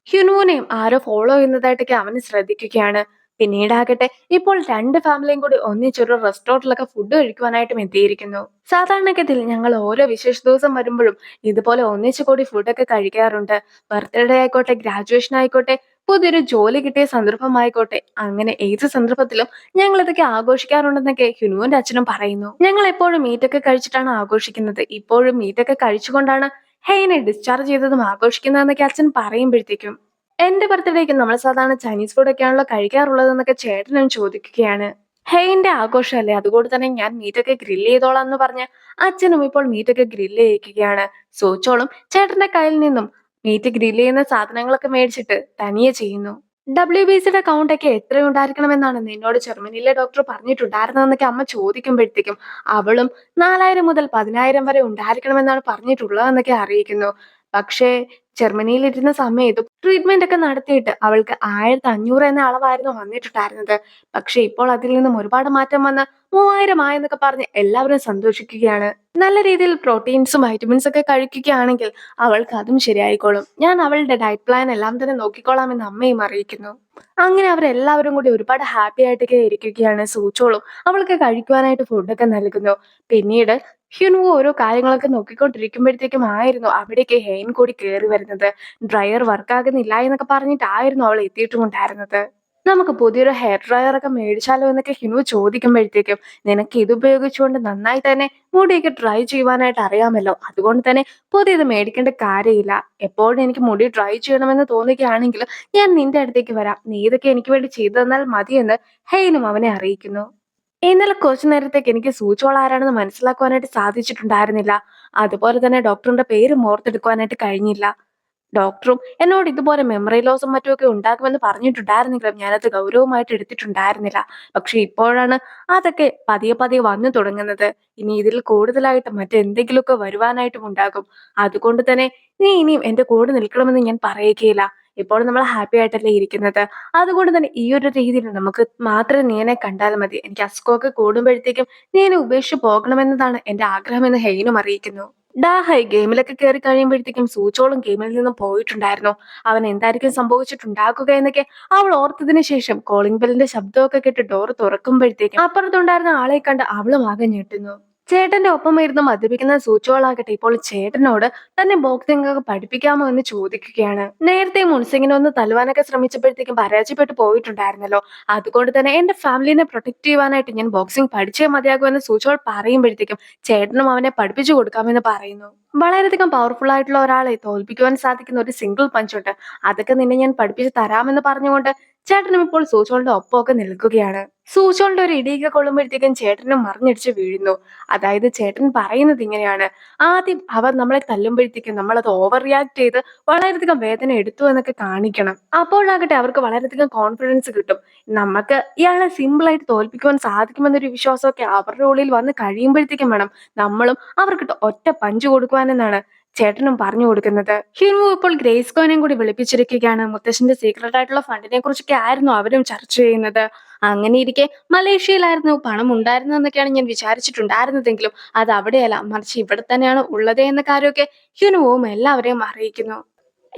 ഹ്യുനുവിനെയും ആരോ ഫോളോ ചെയ്യുന്നതായിട്ടൊക്കെ അവന് ശ്രദ്ധിക്കുകയാണ്. പിന്നീടാകട്ടെ ഇപ്പോൾ രണ്ട് ഫാമിലിയും കൂടി ഒന്നിച്ചൊരു റെസ്റ്റോറന്റിലൊക്കെ ഫുഡ് കഴിക്കുവാനായിട്ടും എത്തിയിരിക്കുന്നു. സാധാരണഗതിയിൽ ഞങ്ങൾ ഓരോ വിശേഷ ദിവസം വരുമ്പോഴും ഇതുപോലെ ഒന്നിച്ചു കൂടി ഫുഡൊക്കെ കഴിക്കാറുണ്ട്. ബർത്ത്ഡേ ആയിക്കോട്ടെ, ഗ്രാജുവേഷൻ ആയിക്കോട്ടെ, പുതിയൊരു ജോലി കിട്ടിയ സന്ദർഭമായിക്കോട്ടെ, അങ്ങനെ ഏത് സന്ദർഭത്തിലും ഞങ്ങൾ ഇതൊക്കെ ആഘോഷിക്കാറുണ്ടെന്നൊക്കെ ഹ്യുനുവിന്റെ അച്ഛനും പറയുന്നു. ഞങ്ങൾ എപ്പോഴും മീറ്റൊക്കെ കഴിച്ചിട്ടാണ് ആഘോഷിക്കുന്നത്. ഇപ്പോഴും മീറ്റൊക്കെ കഴിച്ചുകൊണ്ടാണ് ഹെയ്നെ ഡിസ്ചാർജ് ചെയ്തതും ആഘോഷിക്കുന്നതെന്നൊക്കെ അച്ഛൻ പറയുമ്പോഴത്തേക്കും എന്റെ ബർത്ത്ഡേക്ക് നമ്മൾ സാധാരണ ചൈനീസ് ഫുഡ് ഒക്കെയാണല്ലോ കഴിക്കാറുള്ളതെന്നൊക്കെ ചേട്ടനും ചോദിക്കുകയാണ്. ഹെയിന്റെ ആഘോഷമല്ലേ, അതുകൊണ്ട് തന്നെ ഞാൻ മീറ്റൊക്കെ ഗ്രില്ല് ചെയ്തോളാം എന്ന് പറഞ്ഞ് അച്ഛനും ഇപ്പോൾ മീറ്റൊക്കെ ഗ്രില്ല് ചെയ്യിക്കുകയാണ്. സൂച്ചോളും ചേട്ടന്റെ കയ്യിൽ നിന്നും മീറ്റ് ഗ്രില്ല് ചെയ്യുന്ന സാധനങ്ങളൊക്കെ മേടിച്ചിട്ട് തനിയെ ചെയ്യുന്നു. WBCയുടെ കൗണ്ടൊക്കെ എത്രയുണ്ടായിരിക്കണമെന്നാണ് നിന്നോട് ജർമ്മനിയിലെ ഡോക്ടർ പറഞ്ഞിട്ടുണ്ടായിരുന്നതെന്നൊക്കെ അമ്മ ചോദിക്കുമ്പോഴത്തേക്കും അവളും 4000 മുതൽ 10,000 വരെ ഉണ്ടായിരിക്കണമെന്നാണ് പറഞ്ഞിട്ടുള്ളതെന്നൊക്കെ അറിയിക്കുന്നു. പക്ഷേ ജർമ്മനിയിൽ ഇരുന്ന സമയത്തും ട്രീറ്റ്മെന്റ് ഒക്കെ നടത്തിയിട്ട് അവൾക്ക് 1500 എന്ന അളവായിരുന്നു വന്നിട്ടുണ്ടായിരുന്നത്. പക്ഷെ ഇപ്പോൾ അതിൽ നിന്നും ഒരുപാട് മാറ്റം വന്ന് 3000 ആയെന്നൊക്കെ പറഞ്ഞ് എല്ലാവരും സന്തോഷിക്കുകയാണ്. നല്ല രീതിയിൽ പ്രോട്ടീൻസും വൈറ്റമിൻസ് ഒക്കെ കഴിക്കുകയാണെങ്കിൽ അവൾക്ക് അതും ശരിയായിക്കോളും. ഞാൻ അവളുടെ ഡയറ്റ് പ്ലാൻ എല്ലാം തന്നെ നോക്കിക്കോളാം എന്ന് അമ്മയും അറിയിക്കുന്നു. അങ്ങനെ അവരെല്ലാവരും കൂടി ഒരുപാട് ഹാപ്പി ആയിട്ടൊക്കെ ഇരിക്കുകയാണ്. സൂച്ചോളും അവൾക്ക് കഴിക്കുവാനായിട്ട് ഫുഡൊക്കെ നൽകുന്നു. പിന്നീട് ഹ്യുനു ഓരോ കാര്യങ്ങളൊക്കെ നോക്കിക്കൊണ്ടിരിക്കുമ്പോഴത്തേക്കും ആയിരുന്നു അവിടേക്ക് ഹെയിൻ കൂടി കയറി വരുന്നത്. ഡ്രയർ വർക്കാകുന്നില്ല എന്നൊക്കെ പറഞ്ഞിട്ടായിരുന്നു അവൾ എത്തിയിട്ടുമുണ്ടായിരുന്നത്. നമുക്ക് പുതിയൊരു ഹെയർ ഡ്രയർ ഒക്കെ മേടിച്ചാലോ എന്നൊക്കെ ഹിനു ചോദിക്കുമ്പോഴത്തേക്കും നിനക്ക് ഇത് ഉപയോഗിച്ചുകൊണ്ട് നന്നായി തന്നെ മുടിയൊക്കെ ഡ്രൈ ചെയ്യുവാനായിട്ട് അറിയാമല്ലോ, അതുകൊണ്ട് തന്നെ പുതിയത് മേടിക്കേണ്ട കാര്യമില്ല. എപ്പോഴും എനിക്ക് മുടി ഡ്രൈ ചെയ്യണമെന്ന് തോന്നുകയാണെങ്കിൽ ഞാൻ നിന്റെ അടുത്തേക്ക് വരാം, നീ ഇതൊക്കെ എനിക്ക് വേണ്ടി ചെയ്തു തന്നാൽ മതിയെന്ന് ഹെയ്നും അവനെ അറിയിക്കുന്നു. ഇന്നലെ കുറച്ചു നേരത്തേക്ക് എനിക്ക് സൂചോൾ ആരാണെന്ന് മനസ്സിലാക്കുവാനായിട്ട് സാധിച്ചിട്ടുണ്ടായിരുന്നില്ല. അതുപോലെ തന്നെ ഡോക്ടറിന്റെ പേരും ഓർത്തെടുക്കുവാനായിട്ട് കഴിഞ്ഞില്ല. ഡോക്ടറും എന്നോട് ഇതുപോലെ മെമ്മറി ലോസും മറ്റുമൊക്കെ ഉണ്ടാകുമെന്ന് പറഞ്ഞിട്ടുണ്ടായിരുന്നെങ്കിലും ഞാനത് ഗൗരവമായിട്ട് എടുത്തിട്ടുണ്ടായിരുന്നില്ല. പക്ഷെ ഇപ്പോഴാണ് അതൊക്കെ പതിയെ പതിയെ വന്നു തുടങ്ങുന്നത്. ഇനി ഇതിൽ കൂടുതലായിട്ട് മറ്റെന്തെങ്കിലുമൊക്കെ വരുവാനായിട്ടും ഉണ്ടാകും. അതുകൊണ്ട് തന്നെ നീ ഇനിയും എന്റെ കൂടെ നിൽക്കണമെന്ന് ഞാൻ പറയുകയില്ല. ഇപ്പോൾ നമ്മൾ ഹാപ്പി ആയിട്ടല്ലേ ഇരിക്കുന്നത്. അതുകൊണ്ട് തന്നെ ഈ ഒരു രീതിയിൽ നമുക്ക് മാത്രം നീ എന്നെ കണ്ടാൽ മതി. എനിക്ക് അസുഖമൊക്കെ കൂടുമ്പോഴത്തേക്കും നീ എന്നെ ഉപേക്ഷിച്ച് പോകണമെന്നതാണ് എന്റെ ആഗ്രഹമെന്ന് ഹെയ്നും അറിയിക്കുന്നു. ഡാഹൈ ഗെയിമിലൊക്കെ കയറി കഴിയുമ്പോഴത്തേക്കും സൂചോളും ഗെയിമിൽ നിന്നും പോയിട്ടുണ്ടായിരുന്നു. അവൻ എന്തായിരിക്കും സംഭവിച്ചിട്ടുണ്ടാക്കുക എന്നൊക്കെ അവൾ ഓർത്തതിന് ശേഷം കോളിംഗ് ബെല്ലിന്റെ ശബ്ദമൊക്കെ കേട്ട് ഡോർ തുറക്കുമ്പോഴത്തേക്കും അപ്പുറത്തുണ്ടായിരുന്ന ആളെ കണ്ട് അവളും ആകെ ഞെട്ടുന്നു. ചേട്ടന്റെ ഒപ്പം ഇരുന്ന് മദ്യപിക്കുന്ന സൂചോളാകട്ടെ ഇപ്പോൾ ചേട്ടനോട് തന്നെ ബോക്സിംഗ് ഒക്കെ പഠിപ്പിക്കാമോ എന്ന് ചോദിക്കുകയാണ്. നേരത്തെ മുൻസിങ്ങിനെ ഒന്ന് തല്ലുവാനൊക്കെ ശ്രമിച്ചപ്പോഴത്തേക്കും പരാജയപ്പെട്ടു പോയിട്ടുണ്ടായിരുന്നല്ലോ, അതുകൊണ്ട് തന്നെ എന്റെ ഫാമിലിനെ പ്രൊട്ടക്ട് ചെയ്യുവാനായിട്ട് ഞാൻ ബോക്സിംഗ് പഠിച്ചേ മതിയാകൂ എന്ന് സൂചോൾ പറയുമ്പോഴത്തേക്കും ചേട്ടനും അവനെ പഠിപ്പിച്ചു കൊടുക്കാമെന്ന് പറയുന്നു. വളരെയധികം പവർഫുൾ ആയിട്ടുള്ള ഒരാളെ തോൽപ്പിക്കുവാൻ സാധിക്കുന്ന ഒരു സിംഗിൾ പഞ്ചുണ്ട്, അതൊക്കെ നിന്നെ ഞാൻ പഠിപ്പിച്ച് തരാമെന്ന് പറഞ്ഞുകൊണ്ട് ചേട്ടനും ഇപ്പോൾ സൂചോളുടെ ഒപ്പമൊക്കെ നിൽക്കുകയാണ്. സൂചോളുടെ ഒരു ഇടിയൊക്കെ കൊള്ളുമ്പോഴത്തേക്കും ചേട്ടനും മറിഞ്ഞടിച്ച് വീഴുന്നു. അതായത് ചേട്ടൻ പറയുന്നത് ഇങ്ങനെയാണ്, ആദ്യം അവർ നമ്മളെ തല്ലുമ്പോഴത്തേക്കും നമ്മൾ അത് ഓവർ റിയാക്ട് ചെയ്ത് വളരെയധികം വേദന എടുത്തു എന്നൊക്കെ കാണിക്കണം. അപ്പോഴാകട്ടെ അവർക്ക് വളരെയധികം കോൺഫിഡൻസ് കിട്ടും. നമുക്ക് ഇയാളെ സിമ്പിൾ ആയിട്ട് തോൽപ്പിക്കുവാൻ സാധിക്കുമെന്നൊരു വിശ്വാസമൊക്കെ അവരുടെ ഉള്ളിൽ വന്ന് കഴിയുമ്പോഴത്തേക്കും വേണം നമ്മളും അവർക്ക് ഒറ്റ പഞ്ച് കൊടുക്കുവാനെന്നാണ് ചേട്ടനും പറഞ്ഞു കൊടുക്കുന്നത്. ഹിൻവു ഇപ്പോൾ ഗ്രേസ് കോനെയും കൂടി വിളിപ്പിച്ചിരിക്കുകയാണ്. മുത്തശ്ശന്റെ സീക്രട്ട് ആയിട്ടുള്ള ഫണ്ടിനെ കുറിച്ചൊക്കെ ആയിരുന്നു അവരും ചർച്ച ചെയ്യുന്നത്. അങ്ങനെ ഇരിക്കെ മലേഷ്യയിലായിരുന്നു പണം ഉണ്ടായിരുന്നതെന്നൊക്കെയാണ് ഞാൻ വിചാരിച്ചിട്ടുണ്ടായിരുന്നതെങ്കിലും അത് അവിടെയല്ല, മറിച്ച് ഇവിടെ തന്നെയാണ് ഉള്ളത് എന്ന കാര്യമൊക്കെ ഹ്യുനുവും എല്ലാവരെയും അറിയിക്കുന്നു.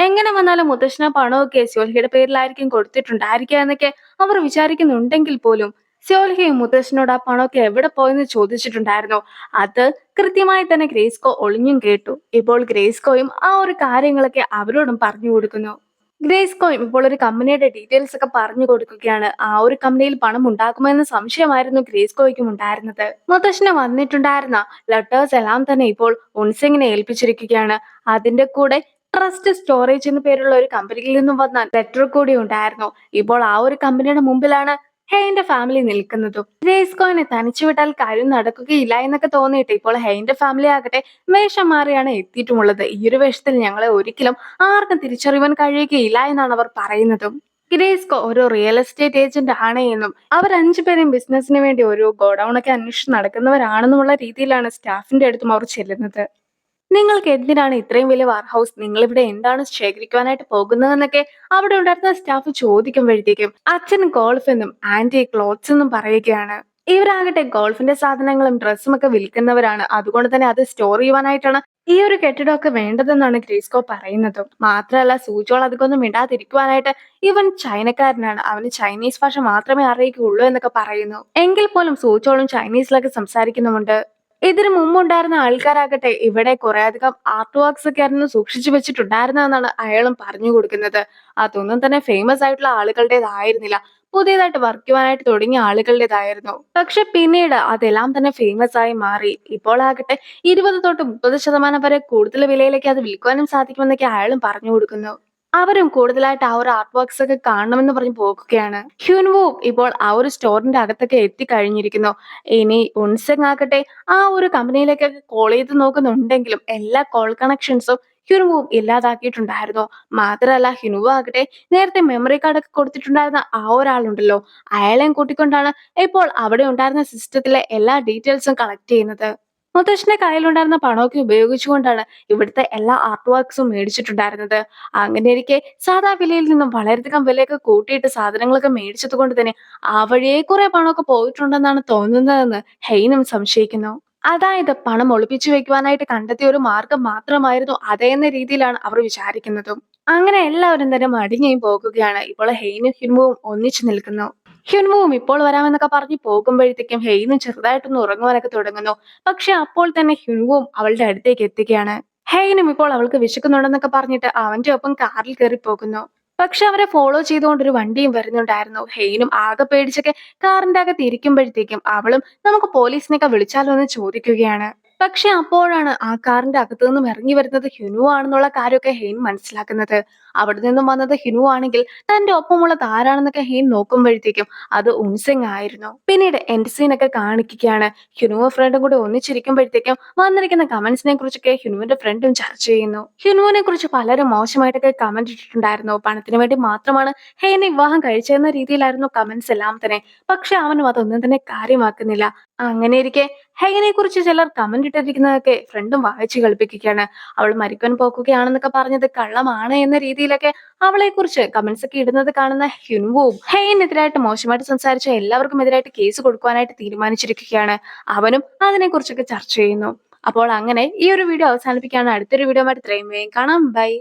എങ്ങനെ വന്നാലും മുത്തശ്ശന പണമൊക്കെ സ്യോൽഹിയുടെ പേരിലായിരിക്കും കൊടുത്തിട്ടുണ്ടായിരിക്കുക എന്നൊക്കെ അവർ വിചാരിക്കുന്നുണ്ടെങ്കിൽ പോലും സ്യോൽഹയും മുത്തശ്ശനോട് ആ പണമൊക്കെ എവിടെ പോയെന്ന് ചോദിച്ചിട്ടുണ്ടായിരുന്നു. അത് കൃത്യമായി തന്നെ ഗ്രേസ്കോ ഒളിഞ്ഞും കേട്ടു. ഇപ്പോൾ ഗ്രേസ്കോയും ആ ഒരു കാര്യങ്ങളൊക്കെ അവരോടും പറഞ്ഞു കൊടുക്കുന്നു. ഗ്രേസ്കോയും ഇപ്പോൾ ഒരു കമ്പനിയുടെ ഡീറ്റെയിൽസ് ഒക്കെ പറഞ്ഞു കൊടുക്കുകയാണ്. ആ ഒരു കമ്പനിയിൽ പണം ഉണ്ടാക്കുമെന്ന സംശയമായിരുന്നു ഗ്രേസ്കോയ്ക്കും ഉണ്ടായിരുന്നത്. മുത്തശ്ശന് വന്നിട്ടുണ്ടായിരുന്ന ലെറ്റേഴ്സ് എല്ലാം തന്നെ ഇപ്പോൾ ഉൻസിങ്ങിനെ ഏൽപ്പിച്ചിരിക്കുകയാണ്. അതിന്റെ കൂടെ ട്രസ്റ്റ് സ്റ്റോറേജ് എന്ന് പേരുള്ള ഒരു കമ്പനിയിൽ നിന്നും വന്ന ലെറ്റർ കൂടി ഉണ്ടായിരുന്നു. ഇപ്പോൾ ആ ഒരു കമ്പനിയുടെ മുമ്പിലാണ് ഹെയിന്റെ ഫാമിലി നിൽക്കുന്നതും. ഗ്രേസ്കോയിനെ തനിച്ചു വിട്ടാൽ കാര്യം നടക്കുകയില്ല എന്നൊക്കെ തോന്നിയിട്ട് ഇപ്പോൾ ഹെയിന്റെ ഫാമിലി ആകട്ടെ വേഷം മാറിയാണ് എത്തിയിട്ടുമുള്ളത്. ഈ ഒരു വേഷത്തിൽ ഞങ്ങളെ ഒരിക്കലും ആർക്കും തിരിച്ചറിയുവാൻ കഴിയുകയില്ല എന്നാണ് അവർ പറയുന്നതും. ഗ്രേസ്കോ ഒരു റിയൽ എസ്റ്റേറ്റ് ഏജന്റ് ആണ് എന്നും അവർ 5 പേരും ബിസിനസിന് വേണ്ടി ഒരു ഗോഡൌൺ ഒക്കെ അന്വേഷിച്ച് നടക്കുന്നവരാണെന്നുമുള്ള രീതിയിലാണ് സ്റ്റാഫിന്റെ അടുത്തും അവർ ചെല്ലുന്നത്. നിങ്ങൾക്ക് എന്തിനാണ് ഇത്രയും വലിയ വാർ ഹൗസ്, നിങ്ങൾ ഇവിടെ എന്താണ് ശേഖരിക്കുവാനായിട്ട് പോകുന്നതെന്നൊക്കെ അവിടെ ഉണ്ടായിരുന്ന സ്റ്റാഫ് ചോദിക്കുമ്പോഴത്തേക്കും അച്ഛൻ ഗോൾഫ് എന്നും ആന്റി ക്ലോത്ത്സ് എന്നും പറയുകയാണ്. ഇവരാകട്ടെ ഗോൾഫിന്റെ സാധനങ്ങളും ഡ്രസ്സും ഒക്കെ വിൽക്കുന്നവരാണ്. അതുകൊണ്ട് തന്നെ അത് സ്റ്റോർ ചെയ്യുവാനായിട്ടാണ് ഈ ഒരു കെട്ടിടമൊക്കെ വേണ്ടതെന്നാണ് ഗ്രീസ്കോ പറയുന്നതും. മാത്രമല്ല സൂചോൾ അധികമൊന്നും മിണ്ടാതിരിക്കുവാനായിട്ട് ഇവൻ ചൈനക്കാരനാണ്, അവന് ചൈനീസ് ഭാഷ മാത്രമേ അറിയുകയുള്ളൂ എന്നൊക്കെ പറയുന്നു. എങ്കിൽ പോലും സൂചോളും ചൈനീസിലൊക്കെ സംസാരിക്കുന്നുമുണ്ട്. ഇതിനു മുമ്പുണ്ടായിരുന്ന ആൾക്കാരാകട്ടെ ഇവിടെ കുറെ അധികം ആർട്ട് വർക്ക്സ് ഒക്കെ ആയിരുന്നു സൂക്ഷിച്ചു വെച്ചിട്ടുണ്ടായിരുന്നതെന്നാണ് അയാളും പറഞ്ഞു കൊടുക്കുന്നത്. അതൊന്നും തന്നെ ഫേമസ് ആയിട്ടുള്ള ആളുകളുടേതായിരുന്നില്ല, പുതിയതായിട്ട് വർക്ക് ചെയ്യുവാനായിട്ട് തുടങ്ങിയ ആളുകളുടേതായിരുന്നു. പക്ഷെ പിന്നീട് അതെല്ലാം തന്നെ ഫേമസ് ആയി മാറി. ഇപ്പോൾ ആകട്ടെ 20 തൊട്ട് 30% വരെ കൂടുതൽ വിലയിലേക്ക് അത് വിൽക്കുവാനും സാധിക്കുമെന്നൊക്കെ അയാളും പറഞ്ഞു കൊടുക്കുന്നു. അവരും കൂടുതലായിട്ട് ആ ഒരു ആർട്ട് വർക്ക്സ് ഒക്കെ കാണണമെന്ന് പറഞ്ഞ് പോകുകയാണ്. ഹ്യുൻവു ഇപ്പോൾ ആ ഒരു സ്റ്റോറിന്റെ അകത്തൊക്കെ എത്തിക്കഴിഞ്ഞിരിക്കുന്നു. ഇനി ഉൻസെങ് ആകട്ടെ ആ ഒരു കമ്പനിയിലേക്കൊക്കെ കോൾ ചെയ്ത് നോക്കുന്നുണ്ടെങ്കിലും എല്ലാ കോൾ കണക്ഷൻസും ഹ്യുൻവുവും ഇല്ലാതാക്കിയിട്ടുണ്ടായിരുന്നു. മാത്രമല്ല ഹ്യുൻവു ആകട്ടെ നേരത്തെ മെമ്മറി കാർഡ് ഒക്കെ കൊടുത്തിട്ടുണ്ടായിരുന്ന ആ ഒരാളുണ്ടല്ലോ, അയാളെയും കൂട്ടിക്കൊണ്ടാണ് ഇപ്പോൾ അവിടെ ഉണ്ടായിരുന്ന സിസ്റ്റത്തിലെ എല്ലാ ഡീറ്റെയിൽസും കളക്ട് ചെയ്യുന്നത്. മുത്തശ്ശന്റെ കയ്യിലുണ്ടായിരുന്ന പണമൊക്കെ ഉപയോഗിച്ചുകൊണ്ടാണ് ഇവിടുത്തെ എല്ലാ ആർട്ട് വർക്ക്സും മേടിച്ചിട്ടുണ്ടായിരുന്നത്. അങ്ങനെയിരിക്കെ സാധാ വിലയിൽ നിന്നും വളരെയധികം വിലയൊക്കെ കൂട്ടിയിട്ട് സാധനങ്ങളൊക്കെ മേടിച്ചത് കൊണ്ട് തന്നെ ആ വഴിയെ കുറെ പണമൊക്കെ പോയിട്ടുണ്ടെന്നാണ് തോന്നുന്നതെന്ന് ഹെയ്നും സംശയിക്കുന്നു. അതായത് പണം ഒളിപ്പിച്ചു വെക്കുവാനായിട്ട് കണ്ടെത്തിയ ഒരു മാർഗം മാത്രമായിരുന്നു അതെന്ന രീതിയിലാണ് അവർ വിചാരിക്കുന്നതും. അങ്ങനെ എല്ലാവരും തന്നെ മടിഞ്ഞും പോകുകയാണ്. ഇപ്പോൾ ഹെയ്നും ഹിൻമുവും ഒന്നിച്ചു നിൽക്കുന്നു. ഹ്യുൻമുവും ഇപ്പോൾ വരാമെന്നൊക്കെ പറഞ്ഞ് പോകുമ്പോഴത്തേക്കും ഹെയ്നും ചെറുതായിട്ടൊന്ന് ഉറങ്ങുവാനൊക്കെ തുടങ്ങുന്നു. പക്ഷെ അപ്പോൾ തന്നെ ഹ്യുൻവുവും അവളുടെ അടുത്തേക്ക് എത്തുകയാണ്. ഹെയ്നും ഇപ്പോൾ അവൾക്ക് വിശക്കുന്നുണ്ടെന്നൊക്കെ പറഞ്ഞിട്ട് അവന്റെ ഒപ്പം കാറിൽ കയറി പോകുന്നു. പക്ഷെ അവരെ ഫോളോ ചെയ്തുകൊണ്ട് ഒരു വണ്ടിയും വരുന്നുണ്ടായിരുന്നു. ഹെയ്നും ആകെ പേടിച്ചൊക്കെ കാറിന്റെ അകത്ത് ഇരിക്കുമ്പോഴത്തേക്കും അവളും നമുക്ക് പോലീസിനെയൊക്കെ വിളിച്ചാലോ എന്ന് ചോദിക്കുകയാണ്. പക്ഷെ അപ്പോഴാണ് ആ കാറിന്റെ അകത്തു നിന്നും ഇറങ്ങി വരുന്നത് ഹിനു ആണെന്നുള്ള കാര്യമൊക്കെ ഹെയ്ൻ മനസ്സിലാക്കുന്നത്. അവിടെ നിന്നും വന്നത് ഹിനു ആണെങ്കിൽ തന്റെ ഒപ്പമുള്ളത് ആരാണെന്നൊക്കെ ഹെയ്ൻ നോക്കുമ്പോഴത്തേക്കും അത് ഉൻസെങ് ആയിരുന്നു. പിന്നീട് എൻഡ് സീനൊക്കെ കാണിക്കുകയാണ്. ഹിനുവും ഫ്രണ്ടും കൂടെ ഒന്നിച്ചിരിക്കുമ്പോഴത്തേക്കും വന്നിരിക്കുന്ന കമന്റ്സിനെ കുറിച്ചൊക്കെ ഹിനുവിന്റെ ഫ്രണ്ടും ചർച്ച ചെയ്യുന്നു. ഹിനുവിനെ കുറിച്ച് പലരും മോശമായിട്ടൊക്കെ കമന്റ് ഇട്ടിട്ടുണ്ടായിരുന്നു. പണത്തിന് വേണ്ടി മാത്രമാണ് ഹെയ്നെ വിവാഹം കഴിച്ചതെന്ന രീതിയിലായിരുന്നു കമന്റ്സ് എല്ലാം തന്നെ. പക്ഷെ അവനും അതൊന്നും തന്നെ കാര്യമാക്കുന്നില്ല. അങ്ങനെ ഇരിക്കെ ഹെയ്നെ കുറിച്ച് ചിലർ കമന്റ് ഇട്ടിരിക്കുന്നതൊക്കെ ഫ്രണ്ടും വായിച്ചു കളിപ്പിക്കുകയാണ്. അവൾ മരിക്കാൻ പോകുകയാണെന്നൊക്കെ പറഞ്ഞത് കള്ളമാണ് എന്ന രീതിയിലൊക്കെ അവളെ കുറിച്ച് കമന്റ്സ് ഒക്കെ ഇടുന്നത് കാണുന്ന ഹ്യുൻവുവും ഹെയ്നെതിരായിട്ട് മോശമായിട്ട് സംസാരിച്ച എല്ലാവർക്കും എതിരായിട്ട് കേസ് കൊടുക്കുവാനായിട്ട് തീരുമാനിച്ചിരിക്കുകയാണ്. അവനും അതിനെ കുറിച്ചൊക്കെ ചർച്ച ചെയ്യുന്നു. അപ്പോൾ അങ്ങനെ ഈ ഒരു വീഡിയോ അവസാനിപ്പിക്കുകയാണ്. അടുത്തൊരു വീഡിയോ ആയിട്ട് ഇത്രയും വേഗം കാണാം. ബൈ.